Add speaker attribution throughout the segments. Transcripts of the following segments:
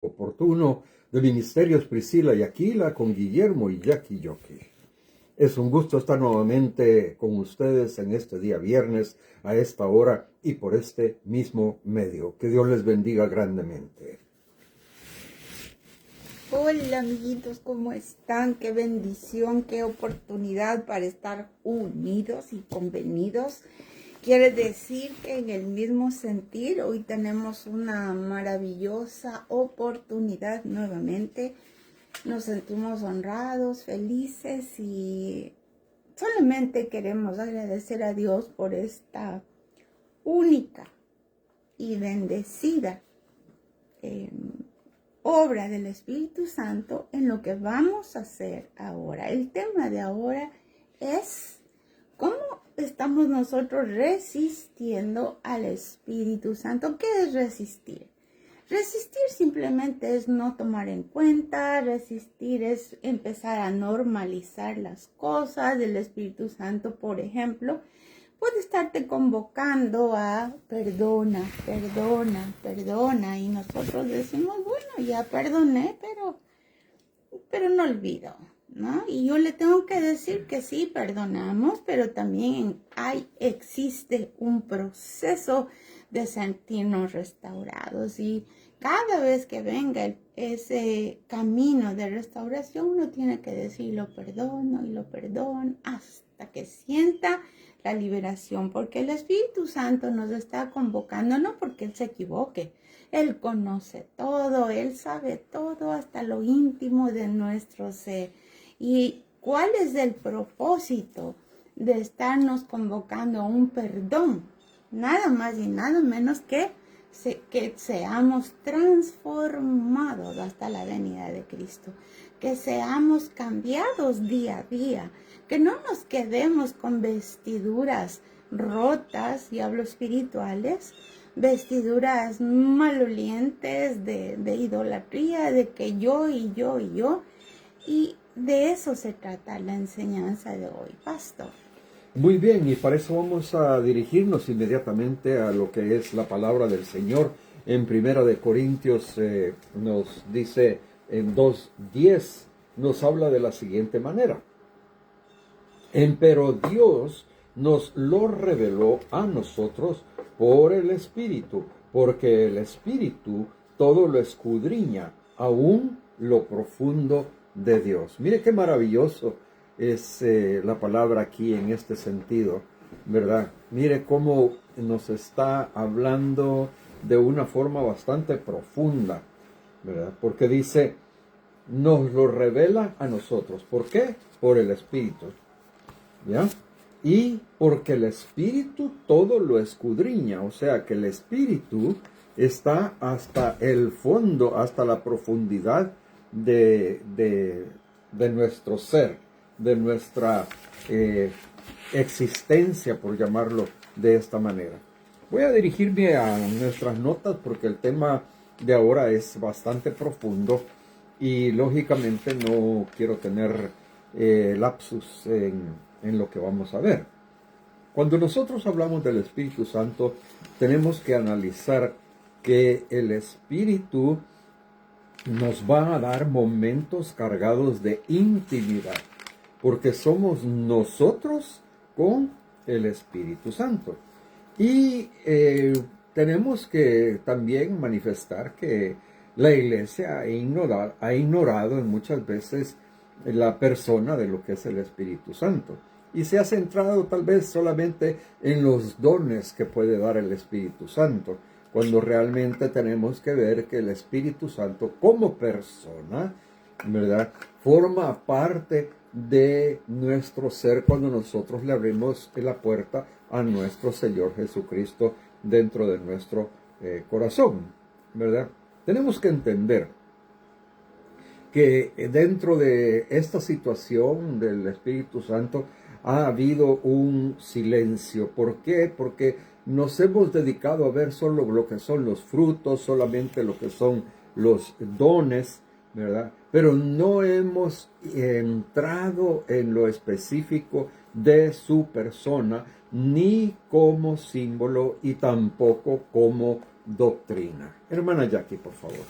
Speaker 1: Oportuno de Ministerios Priscila y Aquila con Guillermo y Jackie Yoki. Es un gusto estar nuevamente con ustedes en este día viernes a esta hora y por este mismo medio. Que Dios les bendiga grandemente.
Speaker 2: Hola amiguitos, ¿cómo están? Qué bendición, qué oportunidad para estar unidos y convenidos. Quiere decir que en el mismo sentir hoy tenemos una maravillosa oportunidad nuevamente. Nos sentimos honrados, felices y solamente queremos agradecer a Dios por esta única y bendecida obra del Espíritu Santo en lo que vamos a hacer ahora. El tema de ahora es cómo estamos nosotros resistiendo al Espíritu Santo. ¿Qué es resistir? Resistir simplemente es no tomar en cuenta, resistir es empezar a normalizar las cosas del Espíritu Santo. Por ejemplo, puede estarte convocando a perdona, y nosotros decimos, bueno, ya perdoné, pero no olvido, ¿no? Y yo le tengo que decir que sí, perdonamos, pero también existe un proceso de sentirnos restaurados, y cada vez que venga ese camino de restauración, uno tiene que decir lo perdono y lo perdono hasta que sienta la liberación, porque el Espíritu Santo nos está convocando, no porque Él se equivoque. Él conoce todo, Él sabe todo hasta lo íntimo de nuestro ser. ¿Y cuál es el propósito de estarnos convocando a un perdón? Nada más y nada menos que seamos transformados hasta la venida de Cristo, que seamos cambiados día a día, que no nos quedemos con vestiduras rotas, y hablo espirituales, vestiduras malolientes de idolatría, de que yo, y de eso se trata la enseñanza de hoy, pastor.
Speaker 1: Muy bien, y para eso vamos a dirigirnos inmediatamente a lo que es la palabra del Señor. En Primera de Corintios nos dice en 2:10, nos habla de la siguiente manera. Pero Dios nos lo reveló a nosotros por el Espíritu, porque el Espíritu todo lo escudriña, aún lo profundo de Dios. Mire qué maravilloso es la palabra aquí en este sentido, ¿verdad? Mire cómo nos está hablando de una forma bastante profunda, ¿verdad? Porque dice, nos lo revela a nosotros. ¿Por qué? Por el Espíritu, ¿ya? Y porque el Espíritu todo lo escudriña, o sea que el Espíritu está hasta el fondo, hasta la profundidad de nuestro ser, de nuestra existencia, por llamarlo de esta manera. Voy a dirigirme a nuestras notas porque el tema de ahora es bastante profundo y lógicamente no quiero tener lapsus en lo que vamos a ver. Cuando nosotros hablamos del Espíritu Santo, tenemos que analizar que el Espíritu nos va a dar momentos cargados de intimidad, porque somos nosotros con el Espíritu Santo. Y tenemos que también manifestar que la iglesia ha ignorado en muchas veces la persona de lo que es el Espíritu Santo. Y se ha centrado tal vez solamente en los dones que puede dar el Espíritu Santo, cuando realmente tenemos que ver que el Espíritu Santo como persona, ¿verdad?, forma parte de nuestro ser cuando nosotros le abrimos la puerta a nuestro Señor Jesucristo dentro de nuestro corazón, ¿verdad? Tenemos que entender que dentro de esta situación del Espíritu Santo ha habido un silencio. ¿Por qué? Porque nos hemos dedicado a ver solo lo que son los frutos, solamente lo que son los dones, ¿verdad? Pero no hemos entrado en lo específico de su persona, ni como símbolo y tampoco como doctrina. Hermana Jackie, por favor.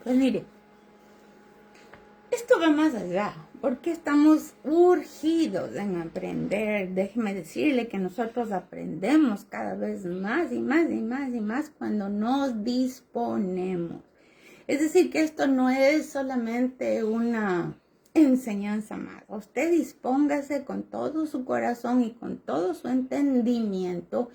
Speaker 2: Pues mire, esto va más allá, porque estamos urgidos en aprender. Déjeme decirle que nosotros aprendemos cada vez más y más y más y más cuando nos disponemos. Es decir, que esto no es solamente una enseñanza más. Usted dispóngase con todo su corazón y con todo su entendimiento,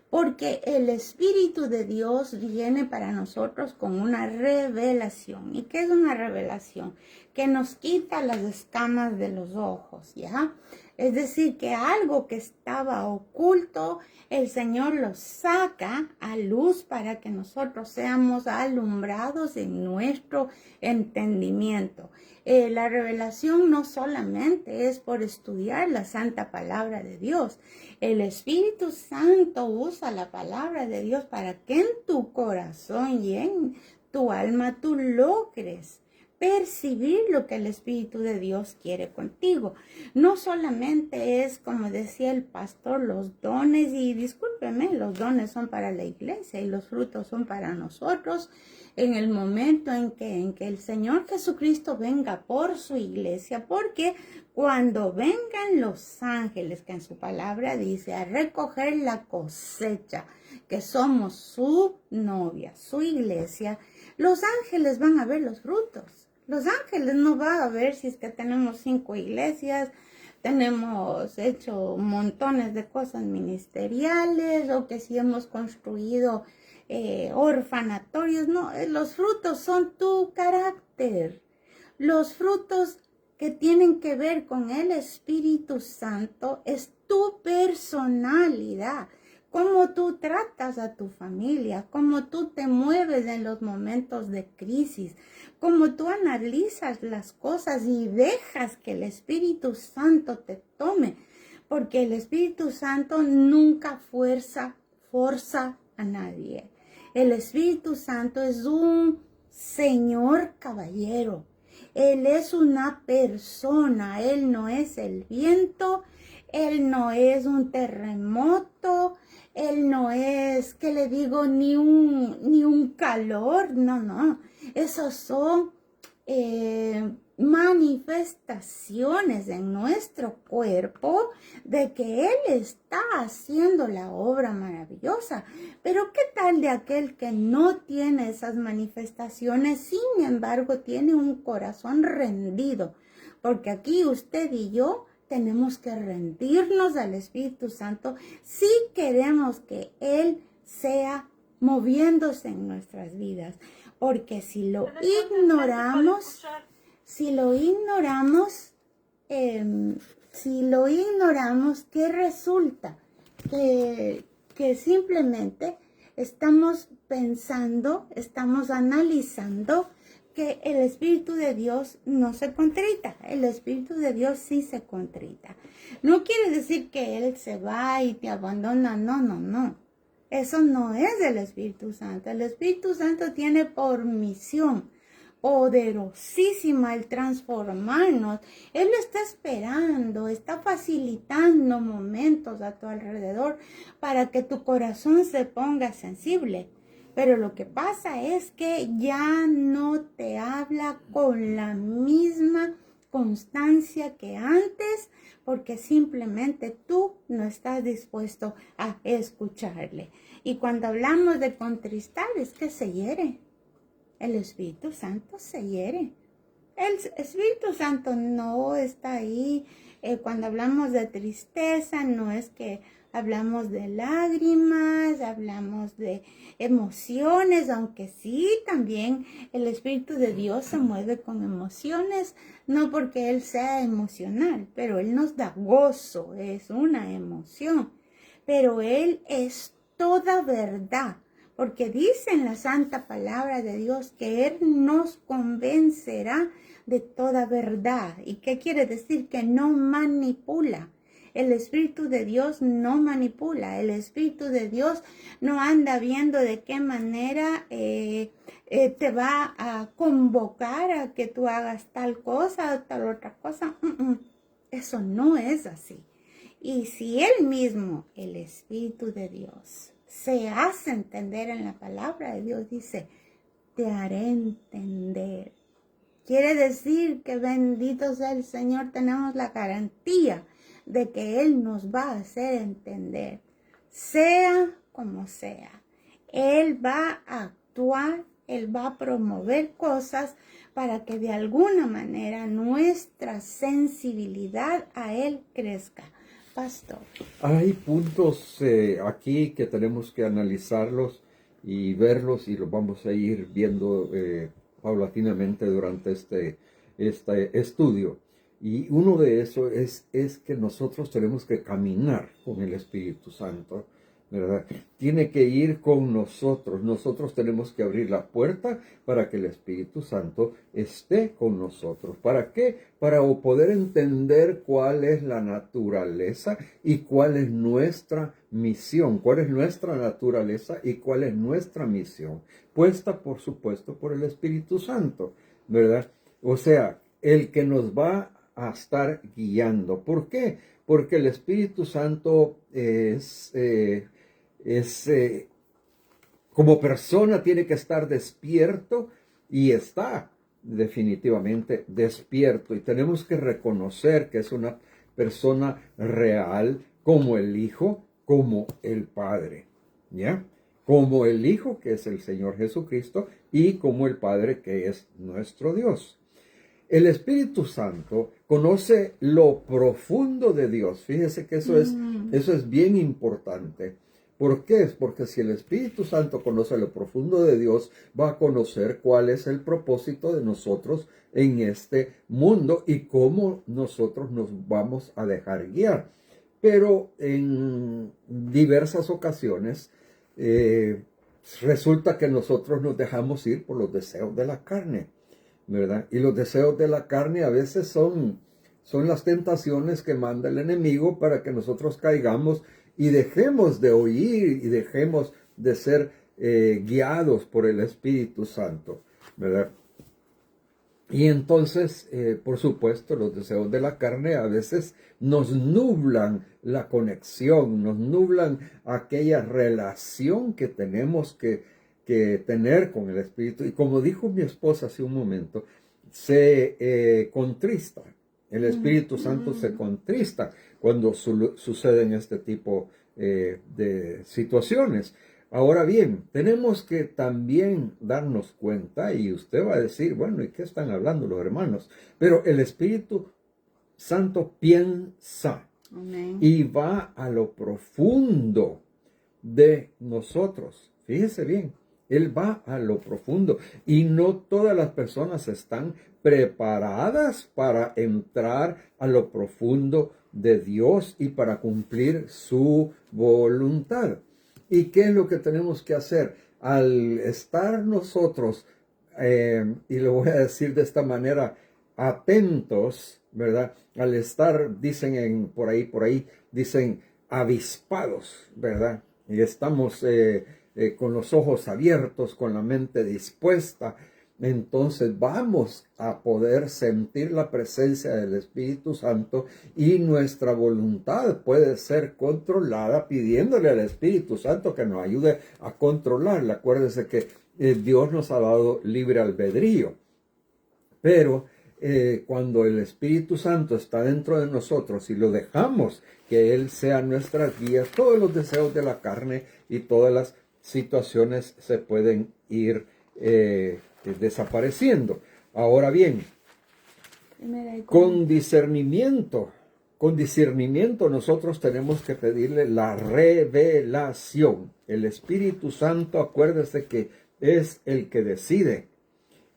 Speaker 2: porque el Espíritu de Dios viene para nosotros con una revelación. ¿Y qué es una revelación? Que nos quita las escamas de los ojos, ¿ya? Es decir, que algo que estaba oculto, el Señor lo saca a luz para que nosotros seamos alumbrados en nuestro entendimiento. La revelación no solamente es por estudiar la santa palabra de Dios. El Espíritu Santo usa la palabra de Dios para que en tu corazón y en tu alma tú logres percibir lo que el Espíritu de Dios quiere contigo. No solamente es, como decía el pastor, los dones, y discúlpeme, los dones son para la iglesia y los frutos son para nosotros en el momento en que el Señor Jesucristo venga por su iglesia, porque cuando vengan los ángeles, que en su palabra dice, a recoger la cosecha, que somos su novia, su iglesia, los ángeles van a ver los frutos. Los ángeles no van a ver si es que tenemos 5 iglesias, tenemos hecho montones de cosas ministeriales, o que si hemos construido orfanatorios. No, los frutos son tu carácter. Los frutos que tienen que ver con el Espíritu Santo es tu personalidad. Cómo tú tratas a tu familia, cómo tú te mueves en los momentos de crisis, cómo tú analizas las cosas y dejas que el Espíritu Santo te tome, porque el Espíritu Santo nunca forza a nadie. El Espíritu Santo es un señor caballero. Él es una persona, Él no es el viento, Él no es un terremoto, Él no es, ¿qué le digo?, ni un calor, no. Esos son manifestaciones en nuestro cuerpo de que Él está haciendo la obra maravillosa. Pero ¿qué tal de aquel que no tiene esas manifestaciones, sin embargo tiene un corazón rendido? Porque aquí usted y yo tenemos que rendirnos al Espíritu Santo si queremos que Él sea moviéndose en nuestras vidas. Porque si lo ignoramos, ¿qué resulta? Que simplemente estamos pensando, estamos analizando que el Espíritu de Dios no se contrita. El Espíritu de Dios sí se contrita. No quiere decir que Él se va y te abandona. No. Eso no es del Espíritu Santo. El Espíritu Santo tiene por misión poderosísima el transformarnos. Él lo está esperando, está facilitando momentos a tu alrededor para que tu corazón se ponga sensible. Pero lo que pasa es que ya no te habla con la misma constancia que antes, porque simplemente tú no estás dispuesto a escucharle. Y cuando hablamos de contristar, es que se hiere. El Espíritu Santo se hiere. El Espíritu Santo no está ahí. Cuando hablamos de tristeza, no es que hablamos de lágrimas, hablamos de emociones, aunque sí, también el Espíritu de Dios se mueve con emociones, no porque Él sea emocional, pero Él nos da gozo, es una emoción. Pero Él es toda verdad, porque dice en la santa palabra de Dios que Él nos convencerá de toda verdad. ¿Y qué quiere decir? Que no manipula. El Espíritu de Dios no manipula. El Espíritu de Dios no anda viendo de qué manera te va a convocar a que tú hagas tal cosa o tal otra cosa. Eso no es así. Y si Él mismo, el Espíritu de Dios, se hace entender en la palabra de Dios, dice, te haré entender. Quiere decir que bendito sea el Señor, tenemos la garantía de que Él nos va a hacer entender, sea como sea. Él va a actuar, Él va a promover cosas para que de alguna manera nuestra sensibilidad a Él crezca. Pastor.
Speaker 1: Hay puntos aquí que tenemos que analizarlos y verlos y los vamos a ir viendo paulatinamente durante este estudio. Y uno de esos es que nosotros tenemos que caminar con el Espíritu Santo, ¿verdad? Tiene que ir con nosotros. Nosotros tenemos que abrir la puerta para que el Espíritu Santo esté con nosotros. ¿Para qué? Para poder entender cuál es la naturaleza y cuál es nuestra misión, cuál es nuestra naturaleza y cuál es nuestra misión, puesta por supuesto por el Espíritu Santo, ¿verdad? O sea, el que nos va a estar guiando. ¿Por qué? Porque el Espíritu Santo como persona tiene que estar despierto y está definitivamente despierto. Y tenemos que reconocer que es una persona real como el Hijo, como el Padre, ¿ya? Como el Hijo, que es el Señor Jesucristo, y como el Padre, que es nuestro Dios. El Espíritu Santo conoce lo profundo de Dios. Fíjese que eso es bien importante. ¿Por qué? Es porque si el Espíritu Santo conoce lo profundo de Dios, va a conocer cuál es el propósito de nosotros en este mundo y cómo nosotros nos vamos a dejar guiar. Pero en diversas ocasiones resulta que nosotros nos dejamos ir por los deseos de la carne, ¿verdad? Y los deseos de la carne a veces son las tentaciones que manda el enemigo para que nosotros caigamos y dejemos de oír y dejemos de ser guiados por el Espíritu Santo, ¿verdad? Y entonces, por supuesto, los deseos de la carne a veces nos nublan la conexión, nos nublan aquella relación que tenemos que tener con el Espíritu. Y como dijo mi esposa hace un momento, se contrista. El Espíritu Santo se contrista cuando suceden este tipo de situaciones. Ahora bien, tenemos que también darnos cuenta, y usted va a decir, bueno, ¿y qué están hablando los hermanos? Pero el Espíritu Santo piensa. Amén. Y va a lo profundo de nosotros. Fíjese bien, Él va a lo profundo y no todas las personas están preparadas para entrar a lo profundo de Dios y para cumplir su voluntad. ¿Y qué es lo que tenemos que hacer? Al estar nosotros, y lo voy a decir de esta manera, atentos, ¿verdad? Al estar, dicen por ahí, dicen avispados, ¿verdad? Y estamos con los ojos abiertos, con la mente dispuesta. Entonces vamos a poder sentir la presencia del Espíritu Santo y nuestra voluntad puede ser controlada pidiéndole al Espíritu Santo que nos ayude a controlarla. Acuérdense que Dios nos ha dado libre albedrío, pero cuando el Espíritu Santo está dentro de nosotros y lo dejamos que Él sea nuestra guía, todos los deseos de la carne y todas las situaciones se pueden ir desapareciendo. Ahora bien, con discernimiento nosotros tenemos que pedirle la revelación. El Espíritu Santo, acuérdese que es el que decide.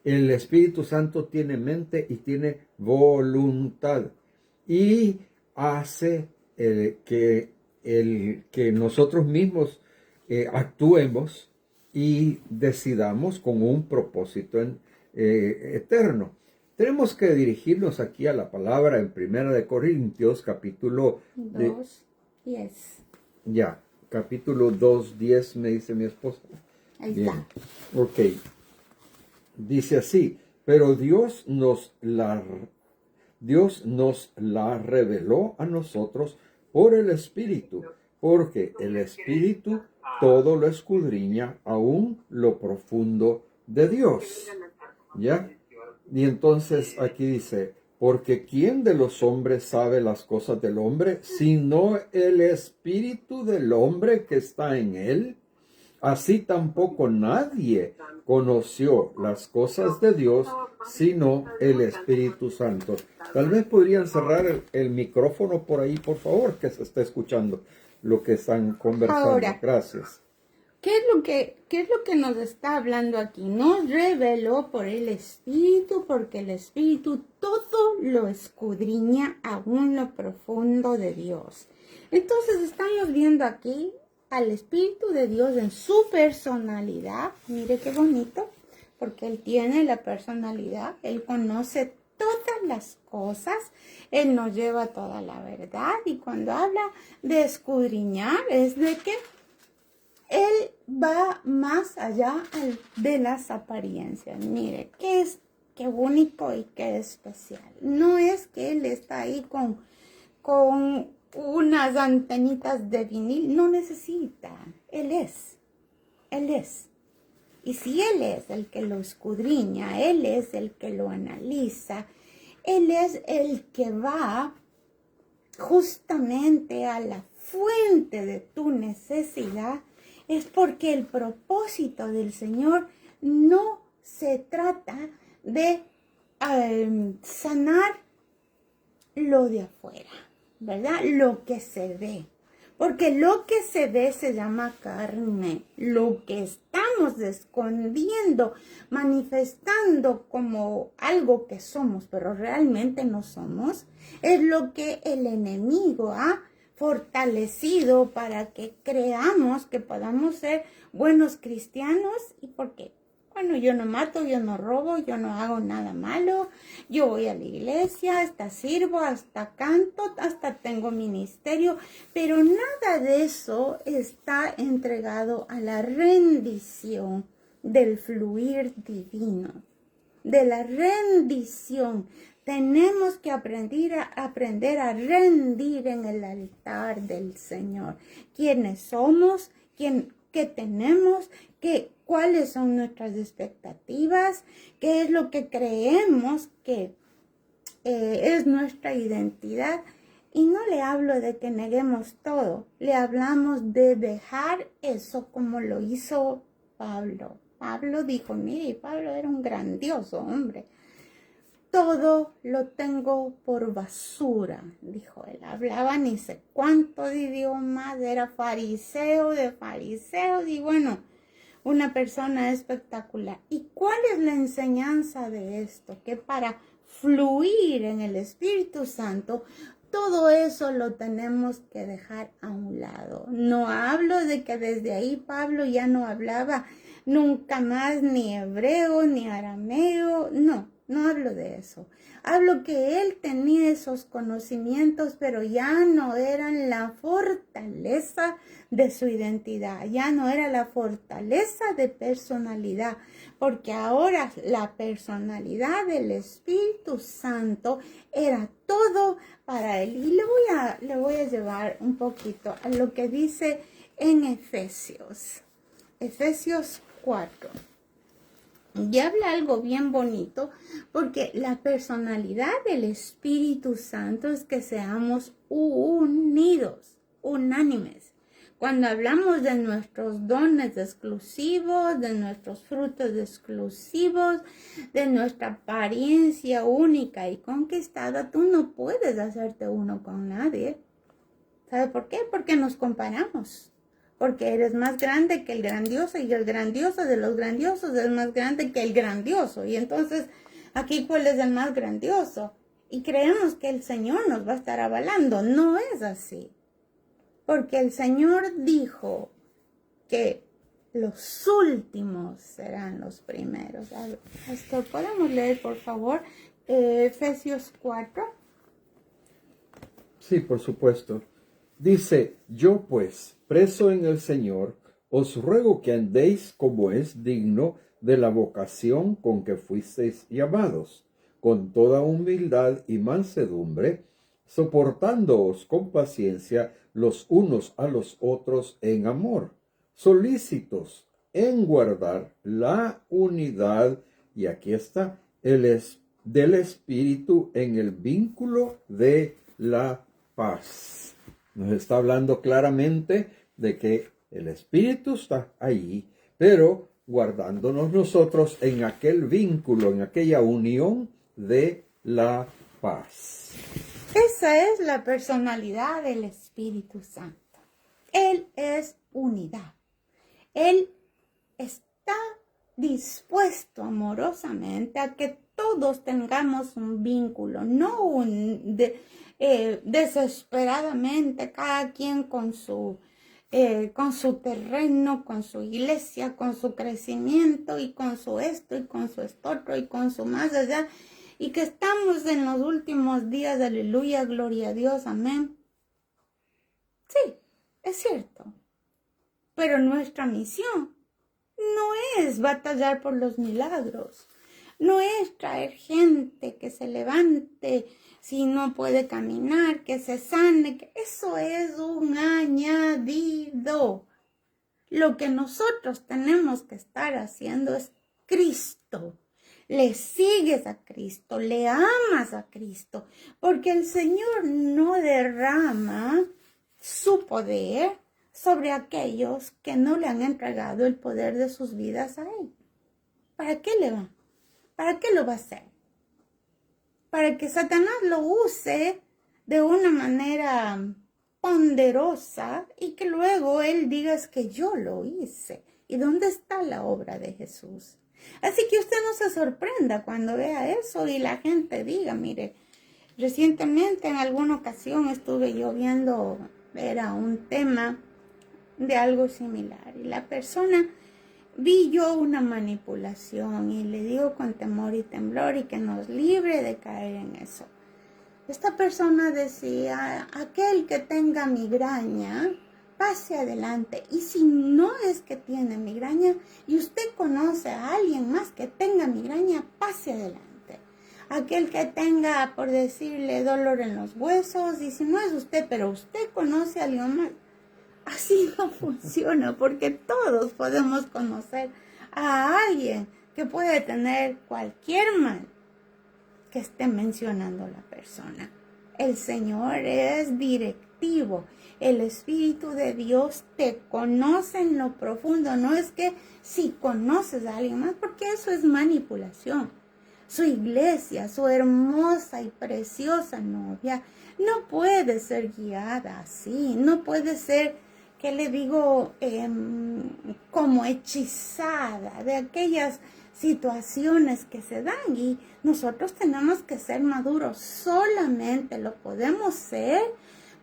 Speaker 1: El Espíritu Santo tiene mente y tiene voluntad y hace que nosotros mismos actuemos y decidamos con un propósito eterno. Tenemos que dirigirnos aquí a la palabra en 1 Corintios, capítulo
Speaker 2: 2:10.
Speaker 1: Ya, capítulo 2:10, me dice mi esposa.
Speaker 2: Ahí
Speaker 1: Bien.
Speaker 2: está.
Speaker 1: Ok. Dice así, pero Dios nos la reveló a nosotros por el Espíritu, porque el Espíritu todo lo escudriña, aún lo profundo de Dios. ¿Ya? Y entonces aquí dice, porque ¿quién de los hombres sabe las cosas del hombre, sino el espíritu del hombre que está en él? Así tampoco nadie conoció las cosas de Dios, sino el Espíritu Santo. Tal vez podrían cerrar el micrófono por ahí, por favor, que se está escuchando lo que están conversando.
Speaker 2: Ahora,
Speaker 1: Gracias.
Speaker 2: ¿qué es lo que nos está hablando aquí? Nos reveló por el Espíritu, porque el Espíritu todo lo escudriña aún lo profundo de Dios. Entonces estamos viendo aquí al Espíritu de Dios en su personalidad. Mire qué bonito, porque Él tiene la personalidad, Él conoce todas las cosas, Él nos lleva toda la verdad. Y cuando habla de escudriñar, es de que Él va más allá de las apariencias. Mire, qué bonito y qué especial. No es que Él está ahí con unas antenitas de vinil, no necesita. Él es. Y si Él es el que lo escudriña, Él es el que lo analiza, Él es el que va justamente a la fuente de tu necesidad, es porque el propósito del Señor no se trata de sanar lo de afuera, ¿verdad? Lo que se ve. Porque lo que se ve se llama carne. Lo que estamos escondiendo, manifestando como algo que somos, pero realmente no somos, es lo que el enemigo ha fortalecido para que creamos que podamos ser buenos cristianos. ¿Y por qué? Bueno, yo no mato, yo no robo, yo no hago nada malo, yo voy a la iglesia, hasta sirvo, hasta canto, hasta tengo ministerio, pero nada de eso está entregado a la rendición del fluir divino, de la rendición. Tenemos que aprender a rendir en el altar del Señor. ¿Quiénes somos? ¿Qué tenemos? ¿Cuáles son nuestras expectativas? ¿Qué es lo que creemos que es nuestra identidad? Y no le hablo de que neguemos todo. Le hablamos de dejar eso como lo hizo Pablo. Pablo dijo, mire, Pablo era un grandioso hombre. Todo lo tengo por basura, dijo él. Hablaba ni sé cuánto de idiomas, era fariseo de fariseos y bueno, una persona espectacular. ¿Y cuál es la enseñanza de esto? Que para fluir en el Espíritu Santo, todo eso lo tenemos que dejar a un lado. No hablo de que desde ahí Pablo ya no hablaba nunca más ni hebreo ni arameo, no hablo de eso. Hablo que él tenía esos conocimientos, pero ya no eran la fortaleza de su identidad, ya no era la fortaleza de personalidad, porque ahora la personalidad del Espíritu Santo era todo para él. Y le voy a llevar un poquito a lo que dice en Efesios 4. Y habla algo bien bonito, porque la personalidad del Espíritu Santo es que seamos unidos, unánimes. Cuando hablamos de nuestros dones exclusivos, de nuestros frutos exclusivos, de nuestra apariencia única y conquistada, tú no puedes hacerte uno con nadie. ¿Sabe por qué? Porque nos comparamos. Porque eres más grande que el grandioso y el grandioso de los grandiosos es más grande que el grandioso. Y entonces, aquí, ¿cuál es el más grandioso? Y creemos que el Señor nos va a estar avalando. No es así. Porque el Señor dijo que los últimos serán los primeros. ¿Podemos leer, por favor, Efesios 4?
Speaker 1: Sí, por supuesto. Dice, yo pues, preso en el Señor, os ruego que andéis como es digno de la vocación con que fuisteis llamados, con toda humildad y mansedumbre, soportándoos con paciencia los unos a los otros en amor, solícitos en guardar la unidad, y aquí está, del Espíritu en el vínculo de la paz. Nos está hablando claramente de que el Espíritu está ahí, pero guardándonos nosotros en aquel vínculo, en aquella unión de la paz.
Speaker 2: Esa es la personalidad del Espíritu Santo. Él es unidad. Él está dispuesto amorosamente a que todos tengamos un vínculo, no desesperadamente cada quien con su terreno, con su iglesia, con su crecimiento y con su esto y con su otro y con su más allá, y que estamos en los últimos días, aleluya, gloria a Dios, amén. Sí, es cierto, pero nuestra misión no es batallar por los milagros, no es traer gente que se levante si no puede caminar, que se sane, que eso es un añadido. Lo que nosotros tenemos que estar haciendo es Cristo. Le sigues a Cristo, le amas a Cristo, porque el Señor no derrama su poder sobre aquellos que no le han entregado el poder de sus vidas a Él. ¿Para qué le va? ¿Para qué lo va a hacer? Para que Satanás lo use de una manera ponderosa y que luego Él diga es que yo lo hice. ¿Y dónde está la obra de Jesús? Así que usted no se sorprenda cuando vea eso y la gente diga, mire, recientemente en alguna ocasión estuve yo viendo, era un tema de algo similar y la persona, vi yo una manipulación y le digo con temor y temblor y que nos libre de caer en eso. Esta persona decía, aquel que tenga migraña, pase adelante. Y si no es que tiene migraña y usted conoce a alguien más que tenga migraña, pase adelante. Aquel que tenga, por decirle, dolor en los huesos, y si no es usted, pero usted conoce a alguien más, así no funciona, porque todos podemos conocer a alguien que puede tener cualquier mal que esté mencionando la persona. El Señor es directivo. El Espíritu de Dios te conoce en lo profundo. No es que si conoces a alguien más, porque eso es manipulación. Su iglesia, su hermosa y preciosa novia, no puede ser guiada así. No puede ser, ¿qué le digo? Como hechizada de aquellas situaciones que se dan, y nosotros tenemos que ser maduros. Solamente lo podemos ser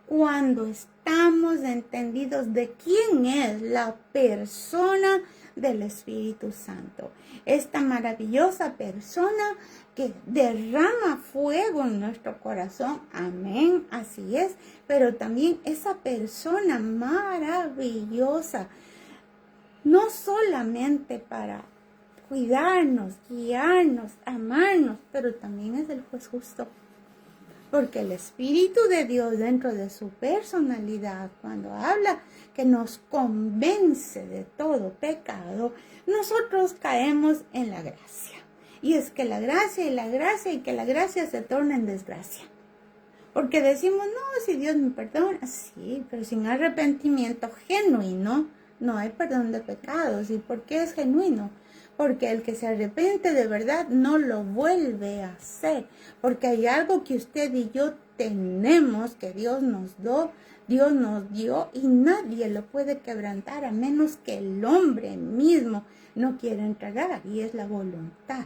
Speaker 2: cuando estamos entendidos de quién es la persona del Espíritu Santo. Esta maravillosa persona que derrama fuego en nuestro corazón. Amén, así es. Pero también esa persona maravillosa, no solamente para cuidarnos, guiarnos, amarnos, pero también es el juez justo. Porque el Espíritu de Dios dentro de su personalidad, cuando habla que nos convence de todo pecado, nosotros caemos en la gracia. Y es que la gracia y que la gracia se torna en desgracia. Porque decimos, no, si Dios me perdona, sí, pero sin arrepentimiento genuino no hay perdón de pecados. ¿Y por qué es genuino? Porque el que se arrepiente de verdad no lo vuelve a hacer. Porque hay algo que usted y yo tenemos, que Dios nos dio y nadie lo puede quebrantar a menos que el hombre mismo no quiera entregar, y es la voluntad.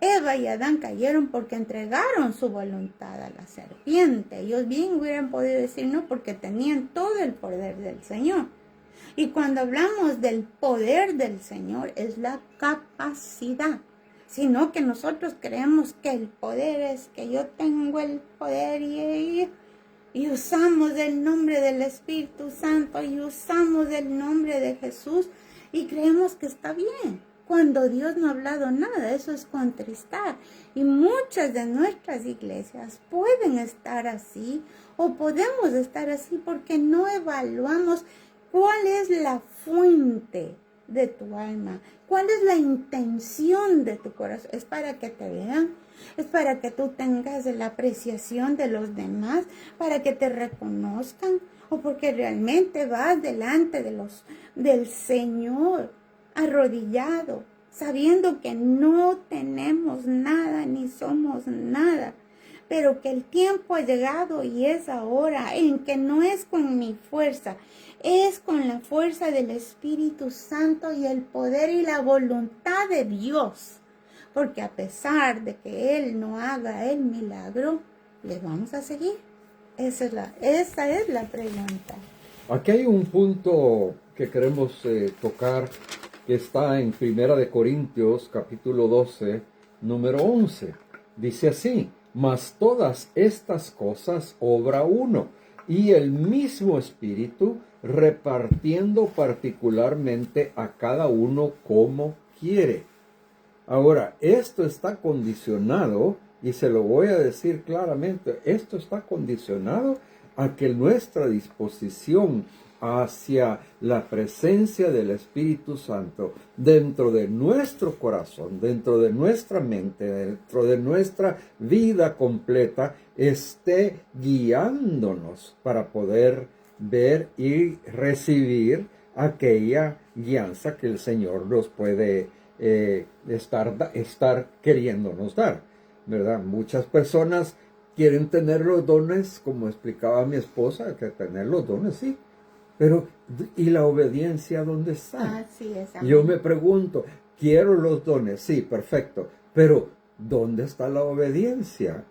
Speaker 2: Eva y Adán cayeron porque entregaron su voluntad a la serpiente. Ellos bien hubieran podido decir no, porque tenían todo el poder del Señor. Y cuando hablamos del poder del Señor, es la capacidad. Sino que nosotros creemos que el poder es que yo tengo el poder y usamos el nombre del Espíritu Santo y usamos el nombre de Jesús y creemos que está bien. Cuando Dios no ha hablado nada, eso es contristar. Y muchas de nuestras iglesias pueden estar así o podemos estar así porque no evaluamos cuál es la fuente de tu alma? ¿Cuál es la intención de tu corazón? ¿Es para que te vean? ¿Es para que tú tengas la apreciación de los demás? ¿Para que te reconozcan? ¿O porque realmente vas delante del Señor arrodillado, sabiendo que no tenemos nada ni somos nada? Pero que el tiempo ha llegado y es ahora en que no es con mi fuerza, es con la fuerza del Espíritu Santo y el poder y la voluntad de Dios. Porque a pesar de que Él no haga el milagro, le vamos a seguir. Esa es la pregunta.
Speaker 1: Aquí hay un punto que queremos tocar que está en Primera de Corintios, capítulo 12, número 11. Dice así: mas todas estas cosas obra uno, y el mismo Espíritu, repartiendo particularmente a cada uno como quiere. Ahora, esto está condicionado, y se lo voy a decir claramente, esto está condicionado a que nuestra disposición hacia la presencia del Espíritu Santo dentro de nuestro corazón, dentro de nuestra mente, dentro de nuestra vida completa, esté guiándonos para poder ver y recibir aquella guianza que el Señor nos puede estar queriéndonos dar, ¿verdad? Muchas personas quieren tener los dones, como explicaba mi esposa, que tener los dones, sí, pero ¿y la obediencia dónde está?
Speaker 2: Así es.
Speaker 1: Yo me pregunto, quiero los dones, sí, perfecto, pero ¿dónde está la obediencia?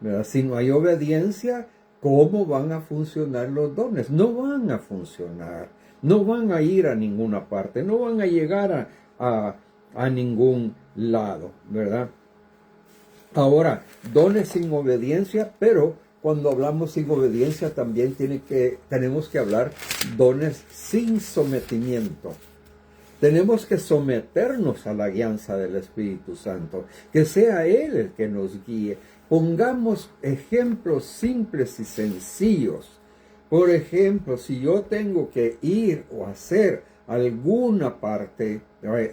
Speaker 1: ¿Verdad? Si no hay obediencia, ¿cómo van a funcionar los dones? No van a funcionar, no van a ir a ninguna parte, no van a llegar a ningún lado, ¿verdad? Ahora, dones sin obediencia, pero cuando hablamos sin obediencia también tenemos que hablar dones sin sometimiento. Tenemos que someternos a la guianza del Espíritu Santo, que sea Él el que nos guíe. Pongamos ejemplos simples y sencillos. Por ejemplo, si yo tengo que ir o hacer alguna parte,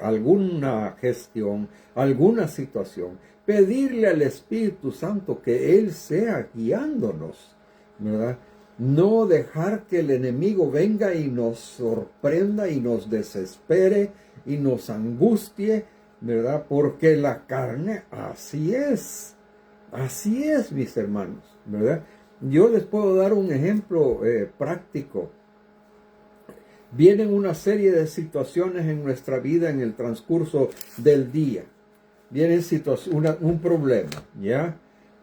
Speaker 1: alguna gestión, alguna situación, pedirle al Espíritu Santo que Él sea guiándonos, ¿verdad? No dejar que el enemigo venga y nos sorprenda y nos desespere y nos angustie, ¿verdad? Porque la carne así es, mis hermanos, ¿verdad? Yo les puedo dar un ejemplo práctico. Vienen una serie de situaciones en nuestra vida en el transcurso del día. Viene un problema, ¿ya?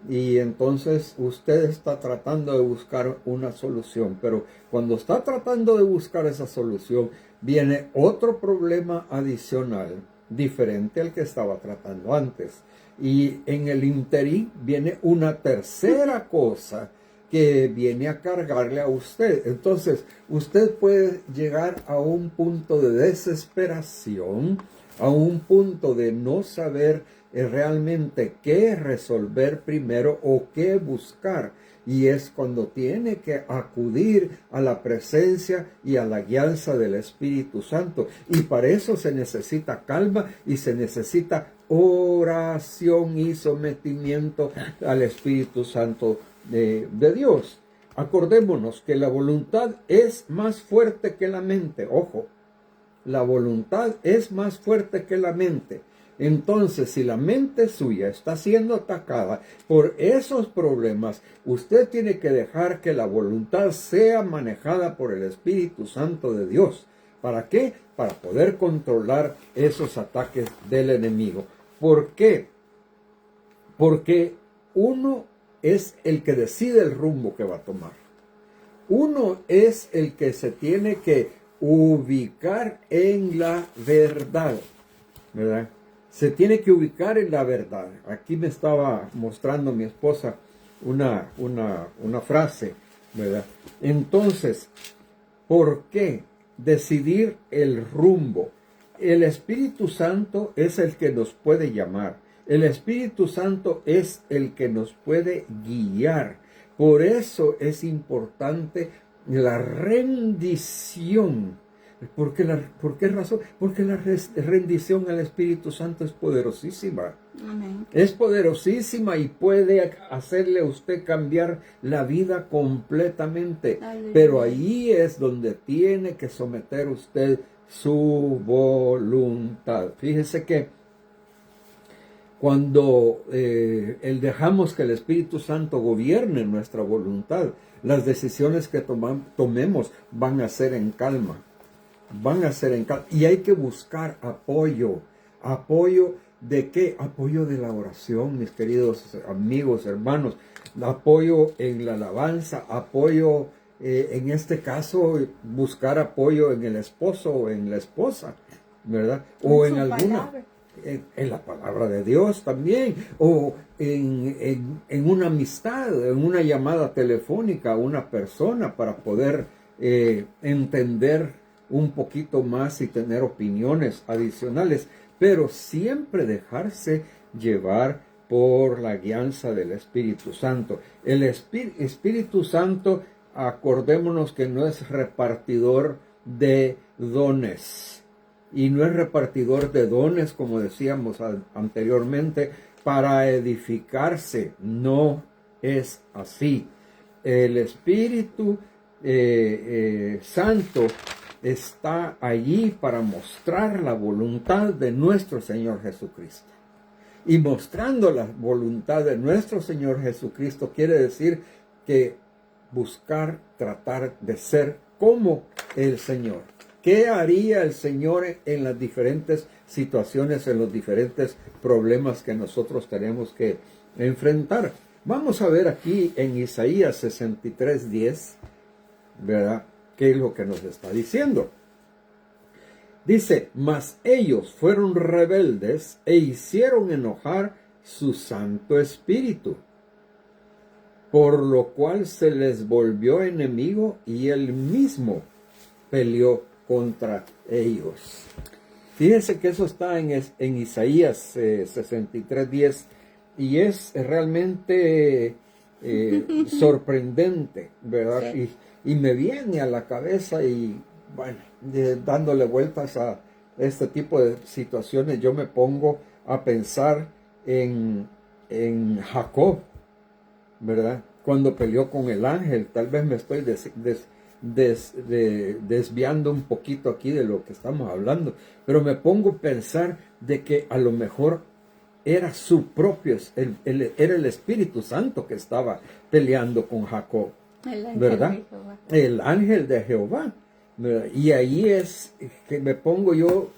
Speaker 1: Y entonces usted está tratando de buscar una solución, pero cuando está tratando de buscar esa solución, viene otro problema adicional, diferente al que estaba tratando antes. Y en el interín viene una tercera cosa que viene a cargarle a usted. Entonces, usted puede llegar a un punto de desesperación, a un punto de no saber realmente qué resolver primero o qué buscar. Y es cuando tiene que acudir a la presencia y a la guianza del Espíritu Santo. Y para eso se necesita calma y se necesita oración y sometimiento al Espíritu Santo de Dios. Acordémonos que la voluntad es más fuerte que la mente. Ojo, la voluntad es más fuerte que la mente. Entonces, si la mente suya está siendo atacada por esos problemas, usted tiene que dejar que la voluntad sea manejada por el Espíritu Santo de Dios. ¿Para qué? Para poder controlar esos ataques del enemigo. ¿Por qué? Porque uno es el que decide el rumbo que va a tomar. Uno es el que se tiene que ubicar en la verdad, ¿verdad? Se tiene que ubicar en la verdad. Aquí me estaba mostrando mi esposa una frase, ¿verdad? Entonces, ¿por qué decidir el rumbo? El Espíritu Santo es el que nos puede llamar. El Espíritu Santo es el que nos puede guiar. Por eso es importante la rendición ¿Por qué razón? Porque la rendición al Espíritu Santo es poderosísima.
Speaker 2: Amén.
Speaker 1: Es poderosísima y puede hacerle a usted cambiar la vida completamente.
Speaker 2: Aleluya.
Speaker 1: Pero ahí es donde tiene que someter usted su voluntad. Fíjese que cuando dejamos que el Espíritu Santo gobierne nuestra voluntad, las decisiones que tomemos van a ser en calma. Van a ser en calma. Y hay que buscar apoyo. ¿Apoyo de qué? Apoyo de la oración, mis queridos amigos, hermanos. Apoyo en la alabanza, apoyo, en este caso, buscar apoyo en el esposo o en la esposa, ¿verdad? O en alguna... En la palabra de Dios también, o en una amistad, en una llamada telefónica a una persona para poder entender un poquito más y tener opiniones adicionales, pero siempre dejarse llevar por la guianza del Espíritu Santo. El Espíritu Santo, acordémonos que no es repartidor de dones. Y no es repartidor de dones, como decíamos anteriormente, para edificarse. No es así. El Espíritu Santo está allí para mostrar la voluntad de nuestro Señor Jesucristo. Y mostrando la voluntad de nuestro Señor Jesucristo quiere decir que buscar, tratar de ser como el Señor. ¿Qué haría el Señor en las diferentes situaciones, en los diferentes problemas que nosotros tenemos que enfrentar? Vamos a ver aquí en Isaías 63:10, ¿verdad? ¿Qué es lo que nos está diciendo? Dice, mas ellos fueron rebeldes e hicieron enojar su Santo Espíritu, por lo cual se les volvió enemigo y él mismo peleó contra ellos. Fíjense que eso está en Isaías 63:10 y es realmente sorprendente, ¿verdad?
Speaker 2: Sí.
Speaker 1: Y me viene a la cabeza y bueno, dándole vueltas a este tipo de situaciones, yo me pongo a pensar en Jacob, ¿verdad? Cuando peleó con el ángel. Tal vez me estoy desviando un poquito aquí de lo que estamos hablando, pero me pongo a pensar de que a lo mejor era su propio, era el Espíritu Santo que estaba peleando con Jacob, ¿verdad? El ángel de Jehová. Y ahí es que me pongo yo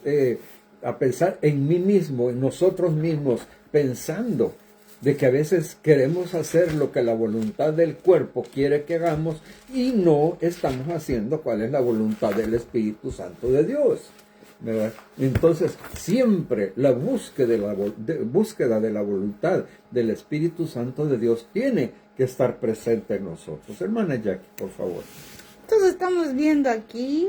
Speaker 1: a pensar en mí mismo, en nosotros mismos, pensando de que a veces queremos hacer lo que la voluntad del cuerpo quiere que hagamos y no estamos haciendo cuál es la voluntad del Espíritu Santo de Dios, ¿verdad? Entonces, siempre la búsqueda de la voluntad del Espíritu Santo de Dios tiene que estar presente en nosotros. Hermana Jackie, por favor.
Speaker 2: Entonces estamos viendo aquí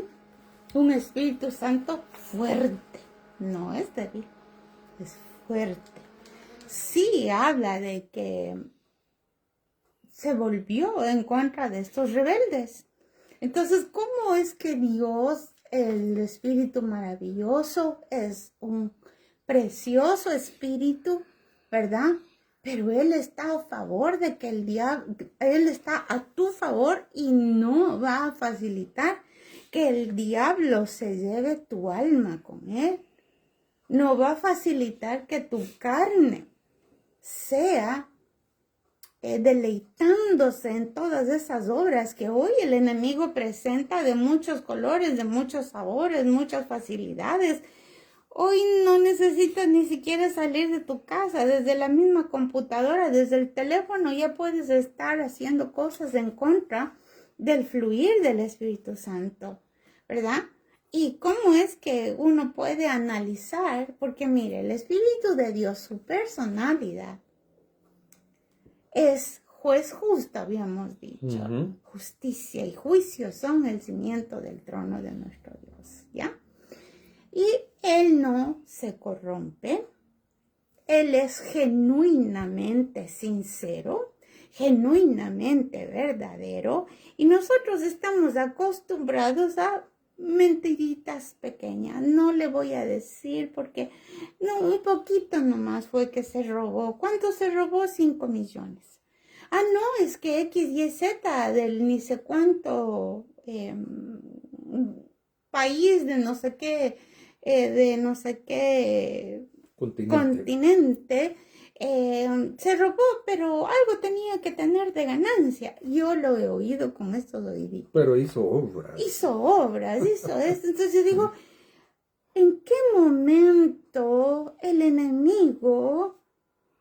Speaker 2: un Espíritu Santo fuerte, no es débil, es fuerte. Sí habla de que se volvió en contra de estos rebeldes. Entonces, ¿cómo es que Dios, el Espíritu maravilloso, es un precioso Espíritu, ¿verdad? Pero Él está a favor de que Él está a tu favor y no va a facilitar que el diablo se lleve tu alma con Él. No va a facilitar que tu carne sea deleitándose en todas esas obras que hoy el enemigo presenta de muchos colores, de muchos sabores, muchas facilidades. Hoy no necesitas ni siquiera salir de tu casa, desde la misma computadora, desde el teléfono ya puedes estar haciendo cosas en contra del fluir del Espíritu Santo, ¿verdad? ¿Y cómo es que uno puede analizar? Porque mire, el Espíritu de Dios, su personalidad, es juez justo, habíamos dicho. Justicia y juicio son el cimiento del trono de nuestro Dios, ¿ya? Y Él no se corrompe. Él es genuinamente sincero, genuinamente verdadero. Y nosotros estamos acostumbrados a mentiritas pequeñas. No le voy a decir porque no, un poquito nomás fue que se robó. ¿Cuánto se robó? 5 millones. Ah, no, es que X, Y, Z del ni sé cuánto país de no sé qué, continente se robó, pero algo tenía que tener de ganancia. Yo lo he oído con estos oíditos.
Speaker 1: Pero hizo obras.
Speaker 2: Hizo esto. Entonces yo digo, ¿en qué momento el enemigo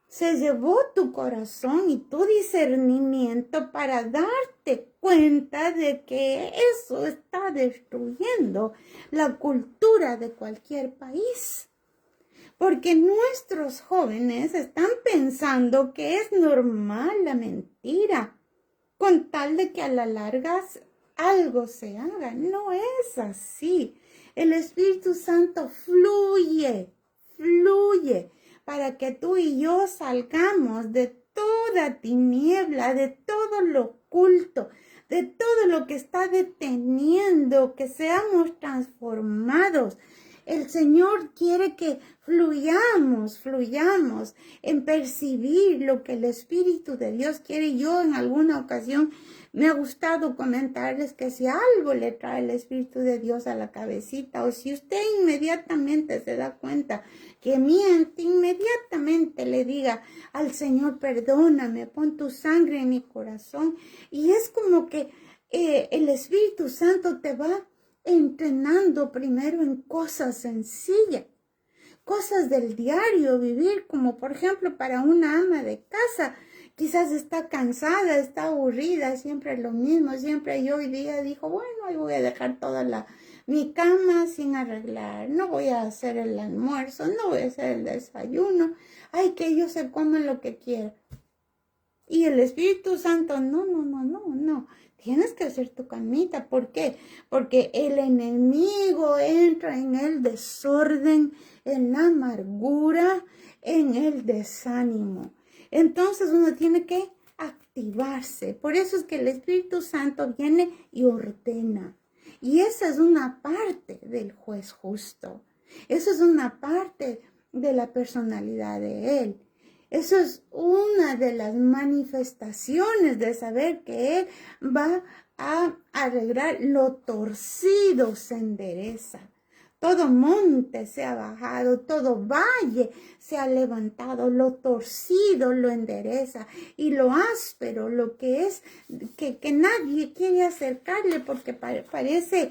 Speaker 2: se llevó tu corazón y tu discernimiento para darte cuenta de que eso está destruyendo la cultura de cualquier país? Porque nuestros jóvenes están pensando que es normal la mentira, con tal de que a la larga algo se haga. No es así. El Espíritu Santo fluye para que tú y yo salgamos de toda tiniebla, de todo lo oculto, de todo lo que está deteniendo, que seamos transformados. El Señor quiere que fluyamos en percibir lo que el Espíritu de Dios quiere. Yo en alguna ocasión me ha gustado comentarles que si algo le trae el Espíritu de Dios a la cabecita, o si usted inmediatamente se da cuenta que miente, inmediatamente le diga al Señor, perdóname, pon tu sangre en mi corazón. Y es como que el Espíritu Santo te va entrenando primero en cosas sencillas, cosas del diario vivir, como por ejemplo para una ama de casa, quizás está cansada, está aburrida, siempre lo mismo, siempre. Y hoy día dijo, bueno, hoy voy a dejar toda mi cama sin arreglar, no voy a hacer el almuerzo, no voy a hacer el desayuno, ay, que ellos se comen lo que quieran. Y el Espíritu Santo, no. Tienes que hacer tu camita. ¿Por qué? Porque el enemigo entra en el desorden, en la amargura, en el desánimo. Entonces uno tiene que activarse. Por eso es que el Espíritu Santo viene y ordena. Y esa es una parte del juez justo. Eso es una parte de la personalidad de Él. Eso es una de las manifestaciones de saber que Él va a arreglar lo torcido, se endereza. Todo monte se ha bajado, todo valle se ha levantado, lo torcido lo endereza y lo áspero, lo que es que nadie quiere acercarle porque parece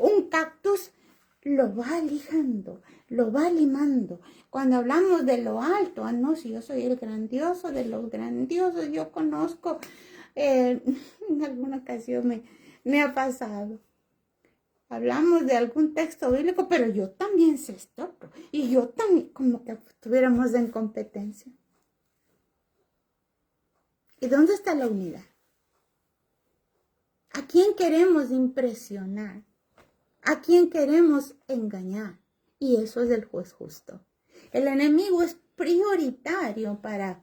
Speaker 2: un cactus, lo va lijando, lo va limando. Cuando hablamos de lo alto, no, si yo soy el grandioso de los grandiosos, yo conozco, en alguna ocasión me ha pasado. Hablamos de algún texto bíblico, pero yo también sé esto, y yo también, como que estuviéramos en competencia. ¿Y dónde está la unidad? ¿A quién queremos impresionar? ¿A quién queremos engañar? Y eso es el juez justo. El enemigo es prioritario para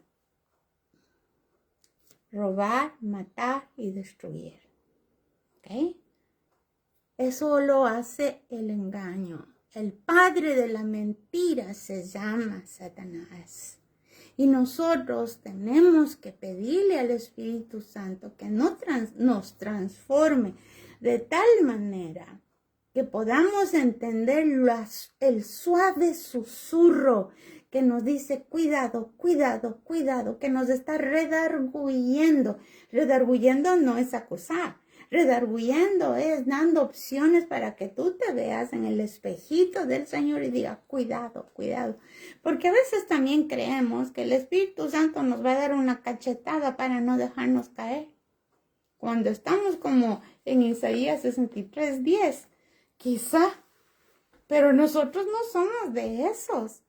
Speaker 2: robar, matar y destruir. ¿Ok? Eso lo hace el engaño. El padre de la mentira se llama Satanás. Y nosotros tenemos que pedirle al Espíritu Santo que nos transforme de tal manera que podamos entender el suave susurro que nos dice, cuidado, que nos está redarguyendo. Redarguyendo no es acusar. Redarguyendo es dando opciones para que tú te veas en el espejito del Señor y digas, cuidado. Porque a veces también creemos que el Espíritu Santo nos va a dar una cachetada para no dejarnos caer. Cuando estamos como en Isaías 63:10, quizá, pero nosotros no somos de esos.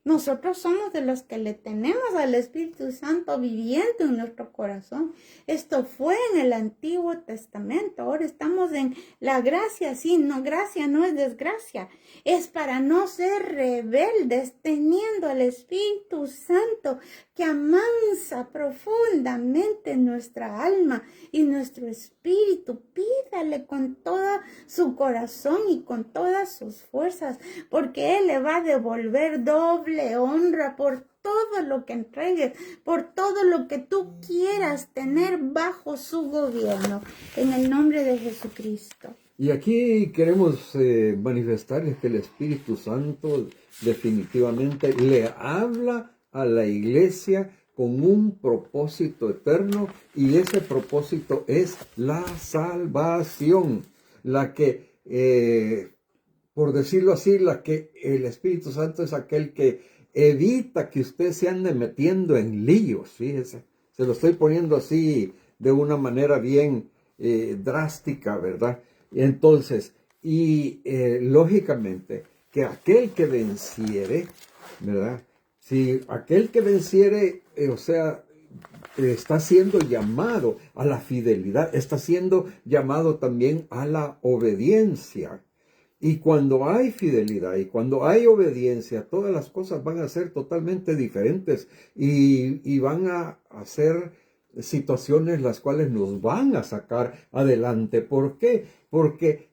Speaker 2: Nosotros somos de los que le tenemos al Espíritu Santo viviendo en nuestro corazón. Esto fue en el Antiguo Testamento. Ahora estamos en la gracia. Sí, no, gracia no es desgracia. Es para no ser rebeldes, teniendo al Espíritu Santo que amansa profundamente nuestra alma y nuestro espíritu. Pídale con todo su corazón y con todas sus fuerzas, porque Él le va a devolver doble honra por todo lo que entregues, por todo lo que tú quieras tener bajo su gobierno, en el nombre de Jesucristo.
Speaker 1: Y aquí queremos manifestarles que el Espíritu Santo definitivamente le habla a la iglesia con un propósito eterno, y ese propósito es la salvación, la que, por decirlo así, la que el Espíritu Santo es aquel que evita que usted se ande metiendo en líos, fíjese, se lo estoy poniendo así de una manera bien drástica, ¿verdad? Entonces, lógicamente, que aquel que venciere, ¿verdad? Si aquel que venciere, está siendo llamado a la fidelidad, está siendo llamado también a la obediencia. Y cuando hay fidelidad y cuando hay obediencia, todas las cosas van a ser totalmente diferentes y van a ser situaciones las cuales nos van a sacar adelante. ¿Por qué? Porque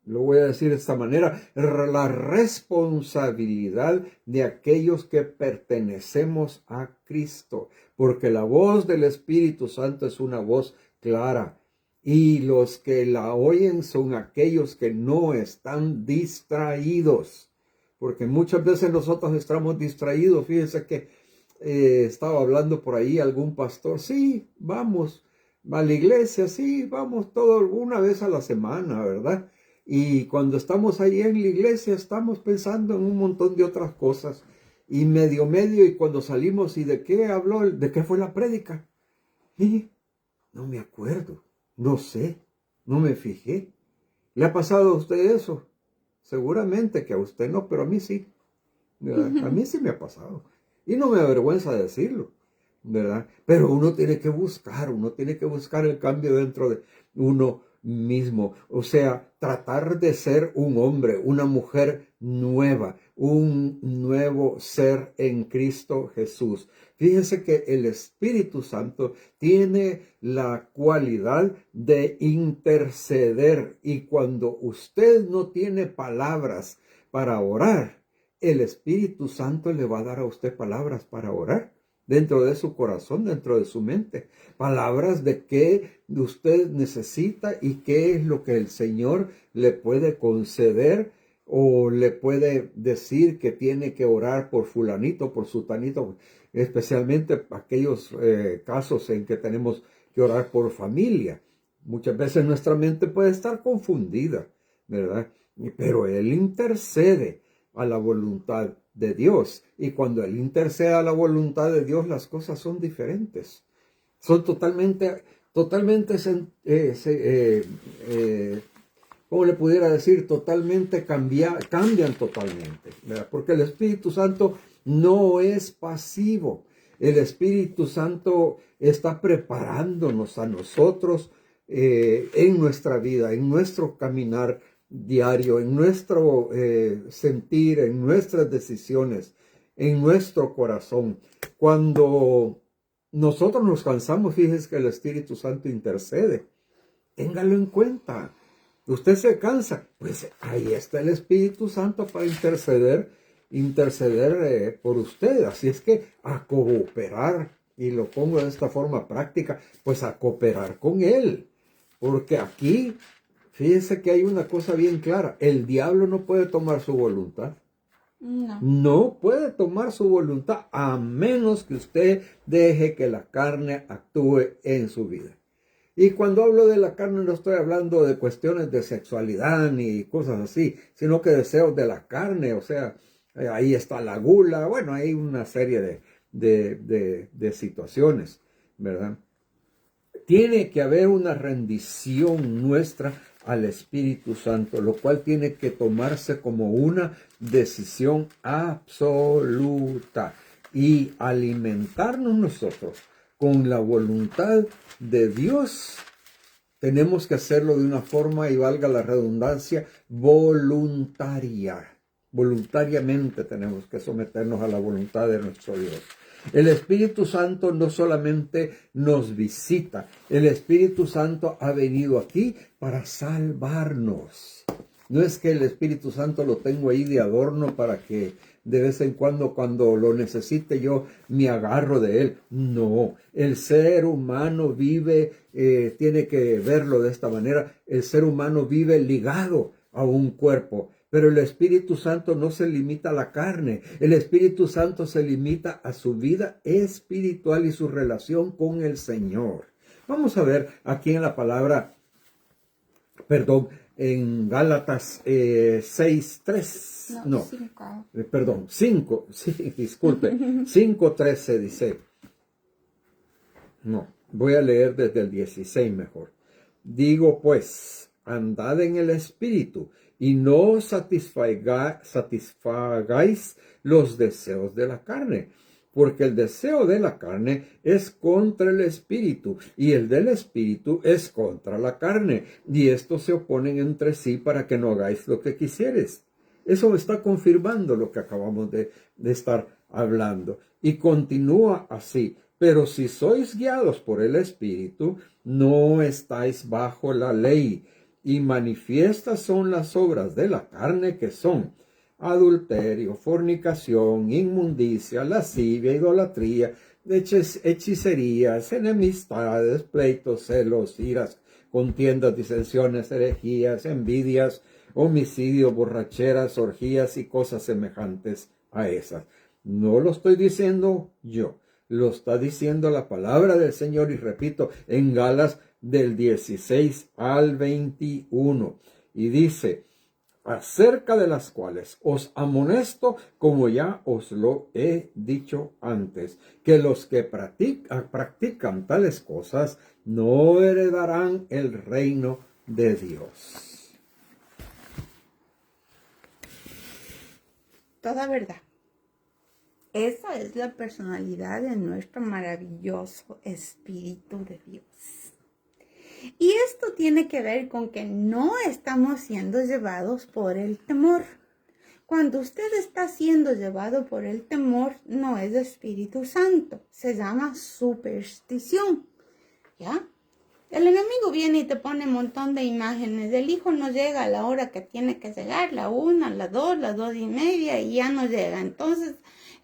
Speaker 1: lo voy a decir de esta manera, la responsabilidad de aquellos que pertenecemos a Cristo, porque la voz del Espíritu Santo es una voz clara, y los que la oyen son aquellos que no están distraídos, porque muchas veces nosotros estamos distraídos. Fíjense que estaba hablando por ahí algún pastor, sí, vamos a la iglesia, sí, vamos una vez a la semana, ¿verdad? Y cuando estamos ahí en la iglesia estamos pensando en un montón de otras cosas, y medio, y cuando salimos, ¿y de qué habló? ¿De qué fue la prédica? Y no me acuerdo, no sé, no me fijé. ¿Le ha pasado a usted eso? Seguramente que a usted no, pero a mí sí, ¿verdad? A mí sí me ha pasado, y no me avergüenza decirlo, ¿verdad? Pero uno tiene que buscar el cambio dentro de uno mismo, o sea, tratar de ser un hombre, una mujer nueva, un nuevo ser en Cristo Jesús. Fíjese que el Espíritu Santo tiene la cualidad de interceder, y cuando usted no tiene palabras para orar, el Espíritu Santo le va a dar a usted palabras para orar dentro de su corazón, dentro de su mente. Palabras de qué usted necesita y qué es lo que el Señor le puede conceder, o le puede decir que tiene que orar por fulanito, por sutanito, especialmente aquellos casos en que tenemos que orar por familia. Muchas veces nuestra mente puede estar confundida, ¿verdad? Pero Él intercede a la voluntad de Dios, y cuando Él intercede a la voluntad de Dios, las cosas son diferentes, son totalmente, ¿cómo le pudiera decir? Totalmente cambian totalmente, ¿verdad? Porque el Espíritu Santo no es pasivo. El Espíritu Santo está preparándonos a nosotros en nuestra vida, en nuestro caminar diario, en nuestro sentir, en nuestras decisiones, en nuestro corazón. Cuando nosotros nos cansamos, fíjese que el Espíritu Santo intercede. Téngalo en cuenta. Usted se cansa, pues ahí está el Espíritu Santo para interceder por usted. Así es que a cooperar, y lo pongo de esta forma práctica, pues a cooperar con Él. Porque aquí, fíjese que hay una cosa bien clara: el diablo no puede tomar su voluntad. No puede tomar su voluntad, a menos que usted deje que la carne actúe en su vida. Y cuando hablo de la carne, no estoy hablando de cuestiones de sexualidad ni cosas así, sino que deseos de la carne. O sea, ahí está la gula. Bueno, hay una serie de situaciones, ¿verdad? Tiene que haber una rendición nuestra al Espíritu Santo, lo cual tiene que tomarse como una decisión absoluta y alimentarnos nosotros con la voluntad de Dios. Tenemos que hacerlo de una forma, y valga la redundancia, voluntaria. Voluntariamente tenemos que someternos a la voluntad de nuestro Dios. El Espíritu Santo no solamente nos visita, el Espíritu Santo ha venido aquí para salvarnos. No es que el Espíritu Santo lo tengo ahí de adorno para que de vez en cuando lo necesite yo me agarro de él. No, el ser humano vive, tiene que verlo de esta manera, el ser humano vive ligado a un cuerpo. Pero el Espíritu Santo no se limita a la carne. El Espíritu Santo se limita a su vida espiritual y su relación con el Señor. Vamos a ver aquí en la palabra, en Gálatas 6:3. No, 5. Sí, disculpe. 5:13 dice. No, voy a leer desde el 16 mejor. Digo pues, andad en el Espíritu, y no satisfagáis los deseos de la carne, porque el deseo de la carne es contra el Espíritu, y el del Espíritu es contra la carne, y estos se oponen entre sí para que no hagáis lo que quisieres. Eso está confirmando lo que acabamos de estar hablando. Y continúa así. Pero si sois guiados por el Espíritu, no estáis bajo la ley. Y manifiestas son las obras de la carne, que son adulterio, fornicación, inmundicia, lascivia, idolatría, hechicerías, enemistades, pleitos, celos, iras, contiendas, disensiones, herejías, envidias, homicidio, borracheras, orgías y cosas semejantes a esas. No lo estoy diciendo yo, lo está diciendo la palabra del Señor, y repito, en Gálatas del 16 al 21. Y dice, acerca de las cuales os amonesto, como ya os lo he dicho antes, que los que practican tales cosas no heredarán el reino de Dios.
Speaker 2: Toda verdad. Esa es la personalidad de nuestro maravilloso Espíritu de Dios. Y esto tiene que ver con que no estamos siendo llevados por el temor. Cuando usted está siendo llevado por el temor, no es Espíritu Santo, se llama superstición, ¿ya? El enemigo viene y te pone un montón de imágenes. El hijo no llega a la hora que tiene que llegar, la 1, la 2, las 2:30, y ya no llega. Entonces,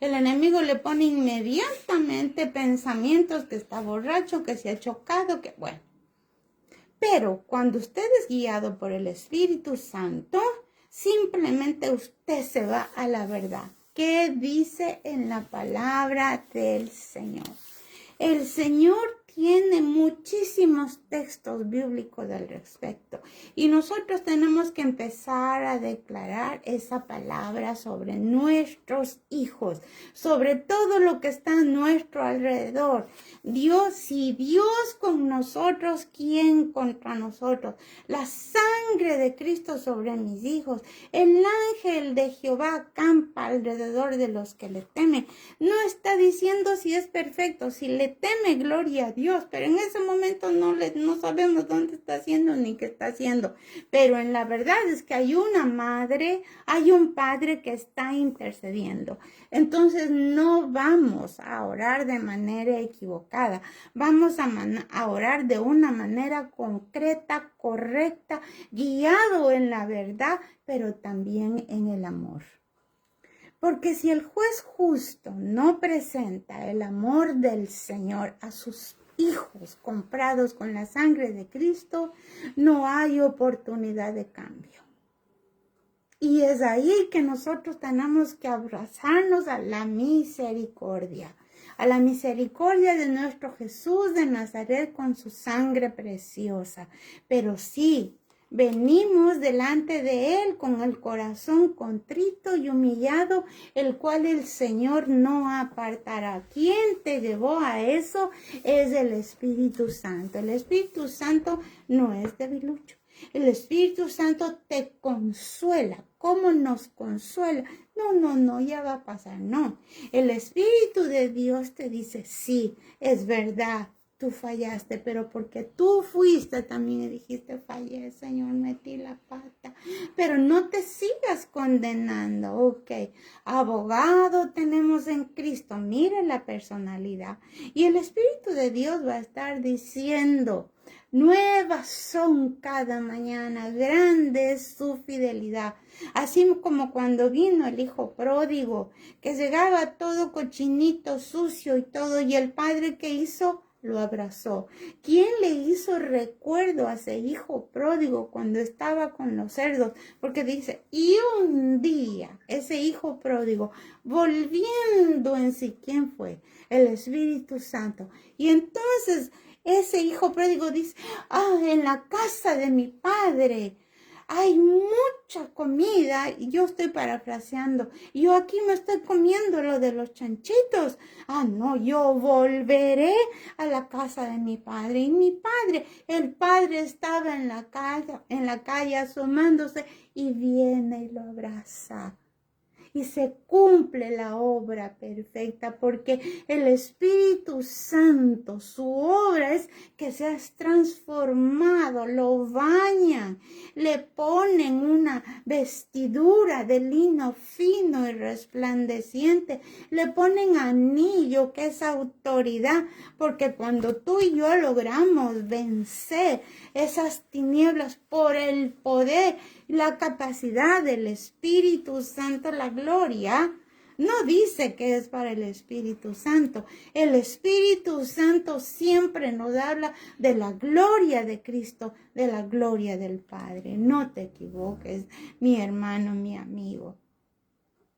Speaker 2: el enemigo le pone inmediatamente pensamientos que está borracho, que se ha chocado, que bueno. Pero cuando usted es guiado por el Espíritu Santo, simplemente usted se va a la verdad. ¿Qué dice en la palabra del Señor? El Señor tiene muchísimos textos bíblicos al respecto, y nosotros tenemos que empezar a declarar esa palabra sobre nuestros hijos, sobre todo lo que está a nuestro alrededor. Dios, si Dios con nosotros, ¿quién contra nosotros? La sangre de Cristo sobre mis hijos. El ángel de Jehová acampa alrededor de los que le temen. No está diciendo si es perfecto, si le teme, gloria a Dios, pero en ese momento no sabemos dónde está haciendo ni qué está haciendo. Pero en la verdad es que hay una madre, hay un padre que está intercediendo. Entonces no vamos a orar de manera equivocada, vamos a orar de una manera concreta, correcta, guiado en la verdad, pero también en el amor. Porque si el juez justo no presenta el amor del Señor a sus hijos comprados con la sangre de Cristo, no hay oportunidad de cambio. Y es ahí que nosotros tenemos que abrazarnos a la misericordia de nuestro Jesús de Nazaret con su sangre preciosa. Pero sí, venimos delante de Él con el corazón contrito y humillado, el cual el Señor no apartará. ¿Quién te llevó a eso? Es el Espíritu Santo. El Espíritu Santo no es debilucho. El Espíritu Santo te consuela. ¿Cómo nos consuela? No, ya va a pasar. No. El Espíritu de Dios te dice, sí, es verdad. Tú fallaste, pero porque tú fuiste también y dijiste, fallé, Señor, metí la pata. Pero no te sigas condenando, ok. Abogado tenemos en Cristo, mire la personalidad. Y el Espíritu de Dios va a estar diciendo, nuevas son cada mañana, grande es su fidelidad. Así como cuando vino el hijo pródigo, que llegaba todo cochinito, sucio y todo, y el padre que hizo, lo abrazó. ¿Quién le hizo recuerdo a ese hijo pródigo cuando estaba con los cerdos? Porque dice, y un día ese hijo pródigo, volviendo en sí, ¿quién fue? El Espíritu Santo. Y entonces ese hijo pródigo dice, en la casa de mi padre hay mucha comida, y yo estoy parafraseando, yo aquí me estoy comiendo lo de los chanchitos. No, yo volveré a la casa de mi padre. Y mi padre, el padre estaba en la calle asomándose y viene y lo abraza. Y se cumple la obra perfecta porque el Espíritu Santo, su obra es que seas transformado, lo bañan, le ponen una vestidura de lino fino y resplandeciente, le ponen anillo que es autoridad, porque cuando tú y yo logramos vencer esas tinieblas por el poder, la capacidad del Espíritu Santo, la gloria, no dice que es para el Espíritu Santo. El Espíritu Santo siempre nos habla de la gloria de Cristo, de la gloria del Padre. No te equivoques, mi hermano, mi amigo.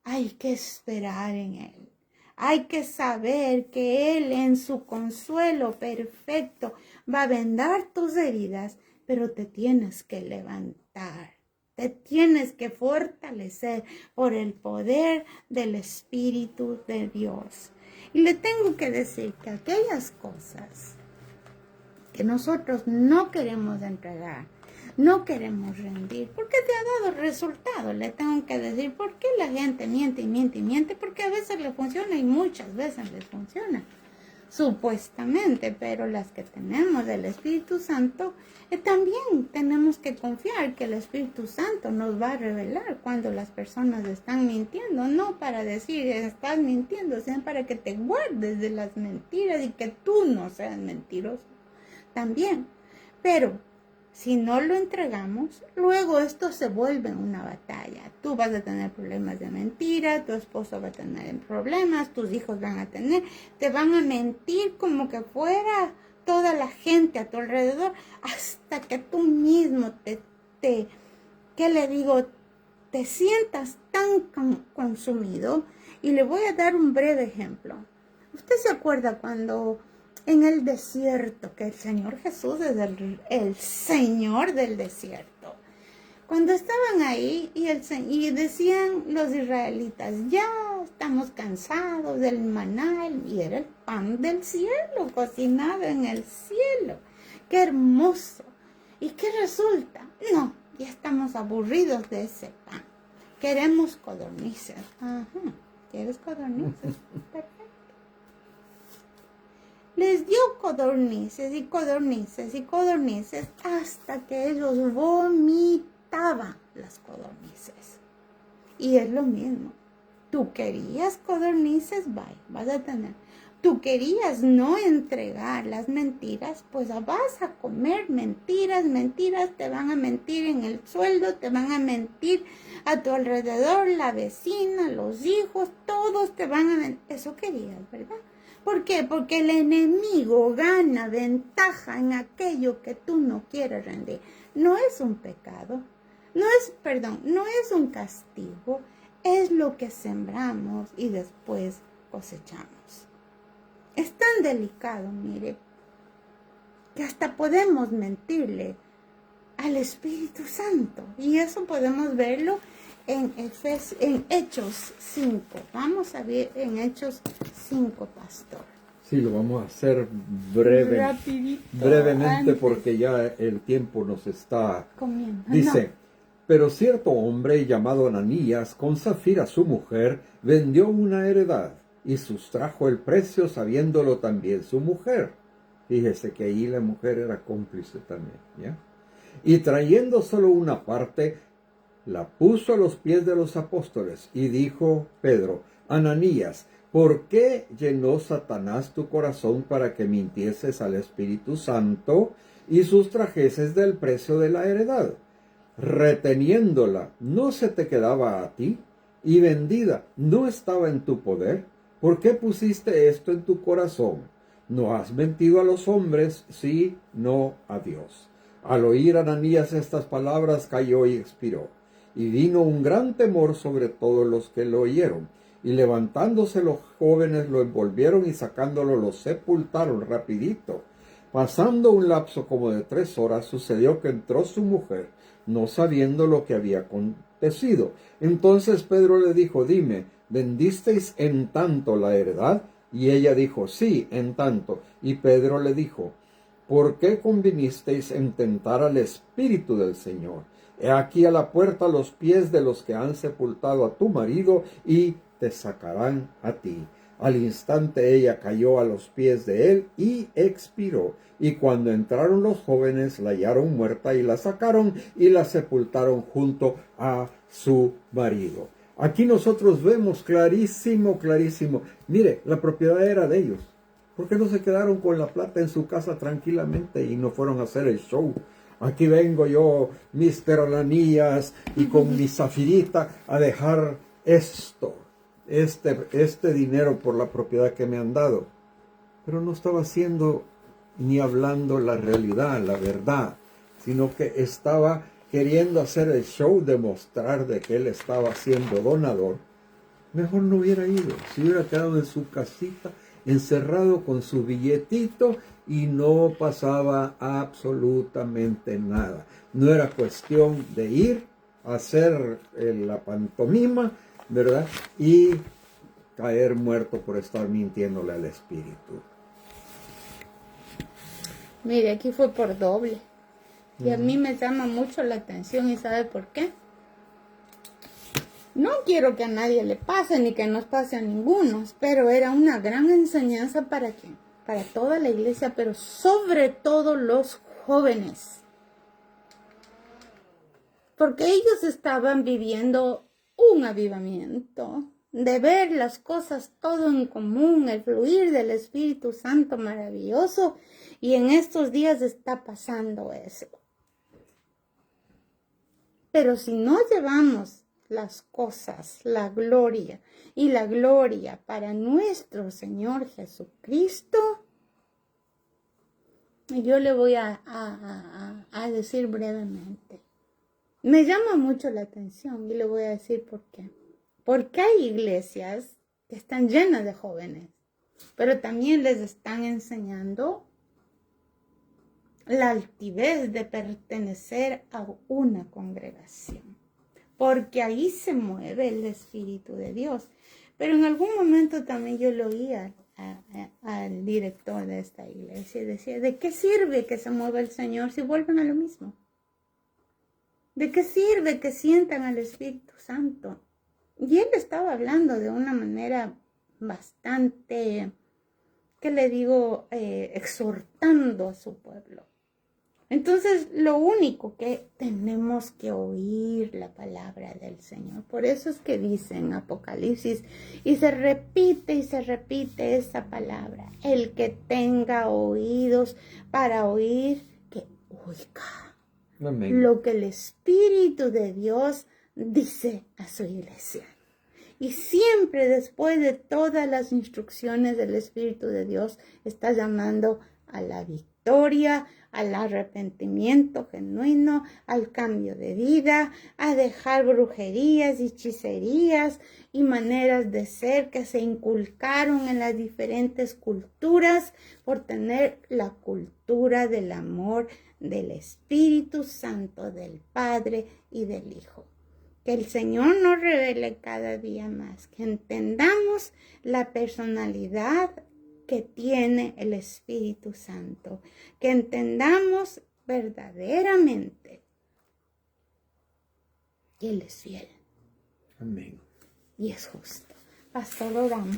Speaker 2: Hay que esperar en Él. Hay que saber que Él en su consuelo perfecto va a vendar tus heridas, pero te tienes que levantar. Te tienes que fortalecer por el poder del Espíritu de Dios. Y le tengo que decir que aquellas cosas que nosotros no queremos entregar, no queremos rendir, porque te ha dado resultado. Le tengo que decir, ¿por qué la gente miente y miente y miente? Porque a veces le funciona y muchas veces les funciona. Supuestamente, pero las que tenemos del Espíritu Santo, también tenemos que confiar que el Espíritu Santo nos va a revelar cuando las personas están mintiendo, no para decir estás mintiendo, sino para que te guardes de las mentiras y que tú no seas mentiroso también. Pero si no lo entregamos, luego esto se vuelve una batalla. Tú vas a tener problemas de mentira, tu esposo va a tener problemas, tus hijos van a tener, te van a mentir como que fuera toda la gente a tu alrededor, hasta que tú mismo ¿qué le digo? Te sientas tan consumido. Y le voy a dar un breve ejemplo. ¿Usted se acuerda cuando en el desierto, que el Señor Jesús es el Señor del desierto? Cuando estaban ahí y decían los israelitas, ya estamos cansados del maná, y era el pan del cielo, cocinado en el cielo. ¡Qué hermoso! ¿Y qué resulta? No, ya estamos aburridos de ese pan. Queremos codornices. Ajá, ¿quieres codornices? Perfecto. Les dio codornices y codornices y codornices hasta que ellos vomitaban las codornices. Y es lo mismo. Tú querías codornices, vas a tener. Tú querías no entregar las mentiras, pues vas a comer mentiras, te van a mentir en el sueldo, te van a mentir a tu alrededor, la vecina, los hijos, todos te van a mentir. Eso querías, ¿verdad? ¿Por qué? Porque el enemigo gana ventaja en aquello que tú no quieres rendir. No es un pecado, no es un castigo, es lo que sembramos y después cosechamos. Es tan delicado, mire, que hasta podemos mentirle al Espíritu Santo. Y eso podemos verlo en Hechos 5. Vamos a ver en Hechos 5, pastor.
Speaker 1: Sí, lo vamos a hacer
Speaker 2: Rapidito,
Speaker 1: brevemente
Speaker 2: antes.
Speaker 1: porque ya el tiempo nos está...
Speaker 2: Comiendo.
Speaker 1: Dice, pero cierto hombre llamado Ananías, con Zafira su mujer, vendió una heredad y sustrajo el precio sabiéndolo también su mujer. Fíjese que ahí la mujer era cómplice también, ¿ya? Y trayendo solo una parte, la puso a los pies de los apóstoles y dijo Pedro, Ananías, ¿por qué llenó Satanás tu corazón para que mintieses al Espíritu Santo y sustrajeses del precio de la heredad? Reteniéndola, ¿no se te quedaba a ti? Y vendida, ¿no estaba en tu poder? ¿Por qué pusiste esto en tu corazón? No has mentido a los hombres, sino a Dios. Al oír Ananías estas palabras, cayó y expiró. Y vino un gran temor sobre todos los que lo oyeron. Y levantándose los jóvenes lo envolvieron y sacándolo lo sepultaron rapidito. Pasando un lapso como de 3 horas, sucedió que entró su mujer, no sabiendo lo que había acontecido. Entonces Pedro le dijo, dime, ¿vendisteis en tanto la heredad? Y ella dijo, sí, en tanto. Y Pedro le dijo, ¿por qué convinisteis en tentar al Espíritu del Señor? He aquí a la puerta los pies de los que han sepultado a tu marido y te sacarán a ti. Al instante ella cayó a los pies de él y expiró. Y cuando entraron los jóvenes la hallaron muerta y la sacaron y la sepultaron junto a su marido. Aquí nosotros vemos clarísimo. Mire, la propiedad era de ellos. ¿Por qué no se quedaron con la plata en su casa tranquilamente y no fueron a hacer el show? Aquí vengo yo, Mr. Ananías, y con mi Zafirita a dejar este dinero por la propiedad que me han dado. Pero no estaba haciendo ni hablando la realidad, la verdad, sino que estaba queriendo hacer el show, demostrar de que él estaba siendo donador. Mejor no hubiera ido, se hubiera quedado en su casita, encerrado con su billetito y no pasaba absolutamente nada. No era cuestión de ir a hacer la pantomima, ¿verdad? Y caer muerto por estar mintiéndole al Espíritu.
Speaker 2: Mire, aquí fue por doble. Y a mí me llama mucho la atención, ¿y sabe por qué? No quiero que a nadie le pase, ni que nos pase a ninguno, pero era una gran enseñanza para quién, para toda la iglesia, pero sobre todo los jóvenes. Porque ellos estaban viviendo un avivamiento, de ver las cosas todo en común, el fluir del Espíritu Santo maravilloso, y en estos días está pasando eso. Pero si no llevamos las cosas, la gloria y la gloria para nuestro Señor Jesucristo, yo le voy a decir brevemente. Me llama mucho la atención y le voy a decir por qué. Porque hay iglesias que están llenas de jóvenes, pero también les están enseñando la altivez de pertenecer a una congregación, porque ahí se mueve el Espíritu de Dios. Pero en algún momento también yo lo oí al director de esta iglesia y decía, ¿de qué sirve que se mueva el Señor si vuelven a lo mismo? ¿De qué sirve que sientan al Espíritu Santo? Y él estaba hablando de una manera bastante, ¿qué le digo? Exhortando a su pueblo. Entonces, lo único que tenemos que oír la palabra del Señor. Por eso es que dice en Apocalipsis, y se repite esa palabra. El que tenga oídos para oír, que oiga. Amén. Lo que el Espíritu de Dios dice a su iglesia. Y siempre después de todas las instrucciones del Espíritu de Dios, está llamando a la victoria, al arrepentimiento genuino, al cambio de vida, a dejar brujerías y hechicerías y maneras de ser que se inculcaron en las diferentes culturas por tener la cultura del amor del Espíritu Santo, del Padre y del Hijo. Que el Señor nos revele cada día más, que entendamos la personalidad que tiene el Espíritu Santo. Que entendamos verdaderamente que Él es fiel.
Speaker 1: Amén.
Speaker 2: Y es justo. Pastor, oramos.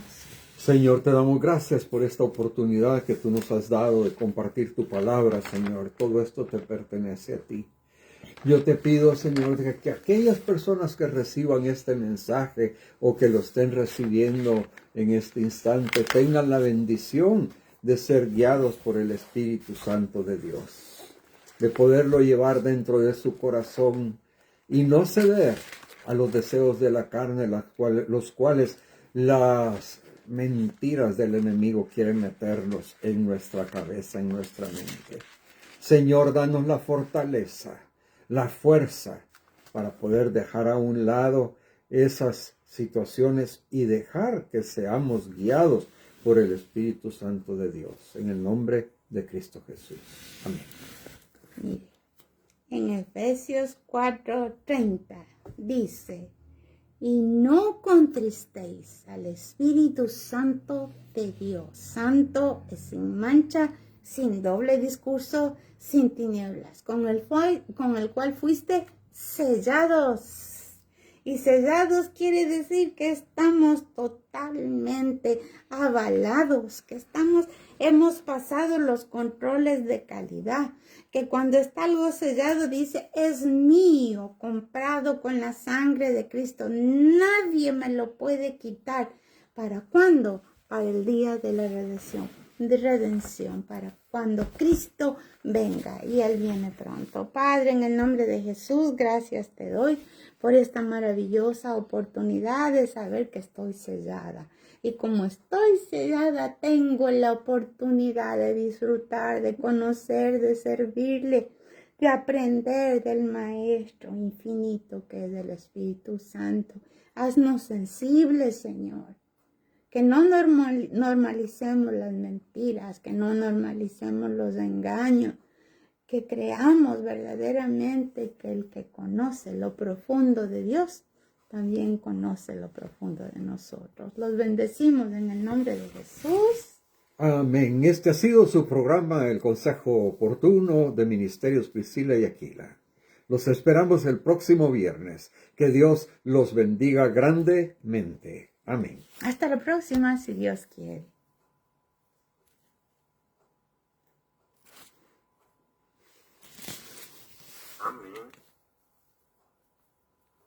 Speaker 1: Señor, te damos gracias por esta oportunidad que tú nos has dado de compartir tu palabra, Señor. Todo esto te pertenece a ti. Yo te pido, Señor, que aquellas personas que reciban este mensaje o que lo estén recibiendo en este instante tengan la bendición de ser guiados por el Espíritu Santo de Dios, de poderlo llevar dentro de su corazón y no ceder a los deseos de la carne, los cuales las mentiras del enemigo quieren meternos en nuestra cabeza, en nuestra mente. Señor, danos la fortaleza, la fuerza para poder dejar a un lado esas situaciones y dejar que seamos guiados por el Espíritu Santo de Dios. En el nombre de Cristo Jesús. Amén.
Speaker 2: Mire, en Efesios 4:30 dice: y no contristéis al Espíritu Santo de Dios. Santo es sin mancha, sin doble discurso, sin tinieblas, con el cual fuiste sellados. Y sellados quiere decir que estamos totalmente avalados, que hemos pasado los controles de calidad, que cuando está algo sellado dice, es mío, comprado con la sangre de Cristo. Nadie me lo puede quitar. ¿Para cuándo? Para el día de la redención, para cuando Cristo venga, y Él viene pronto. Padre, en el nombre de Jesús, gracias te doy por esta maravillosa oportunidad de saber que estoy sellada. Y como estoy sellada, tengo la oportunidad de disfrutar, de conocer, de servirle, de aprender del Maestro infinito que es el Espíritu Santo. Haznos sensibles, Señor. Que no normalicemos las mentiras, que no normalicemos los engaños, que creamos verdaderamente que el que conoce lo profundo de Dios también conoce lo profundo de nosotros. Los bendecimos en el nombre de Jesús.
Speaker 1: Amén. Este ha sido su programa, El Consejo Oportuno de Ministerios Priscila y Aquila. Los esperamos el próximo viernes. Que Dios los bendiga grandemente. Amén.
Speaker 2: Hasta la próxima, si Dios quiere.
Speaker 3: Amén.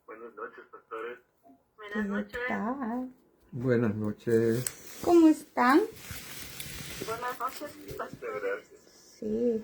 Speaker 3: Buenas noches, pastores.
Speaker 4: Buenas noches.
Speaker 1: Buenas noches.
Speaker 2: ¿Cómo están?
Speaker 4: Buenas noches,
Speaker 3: Muchas
Speaker 4: pastor.
Speaker 3: gracias.
Speaker 2: Sí.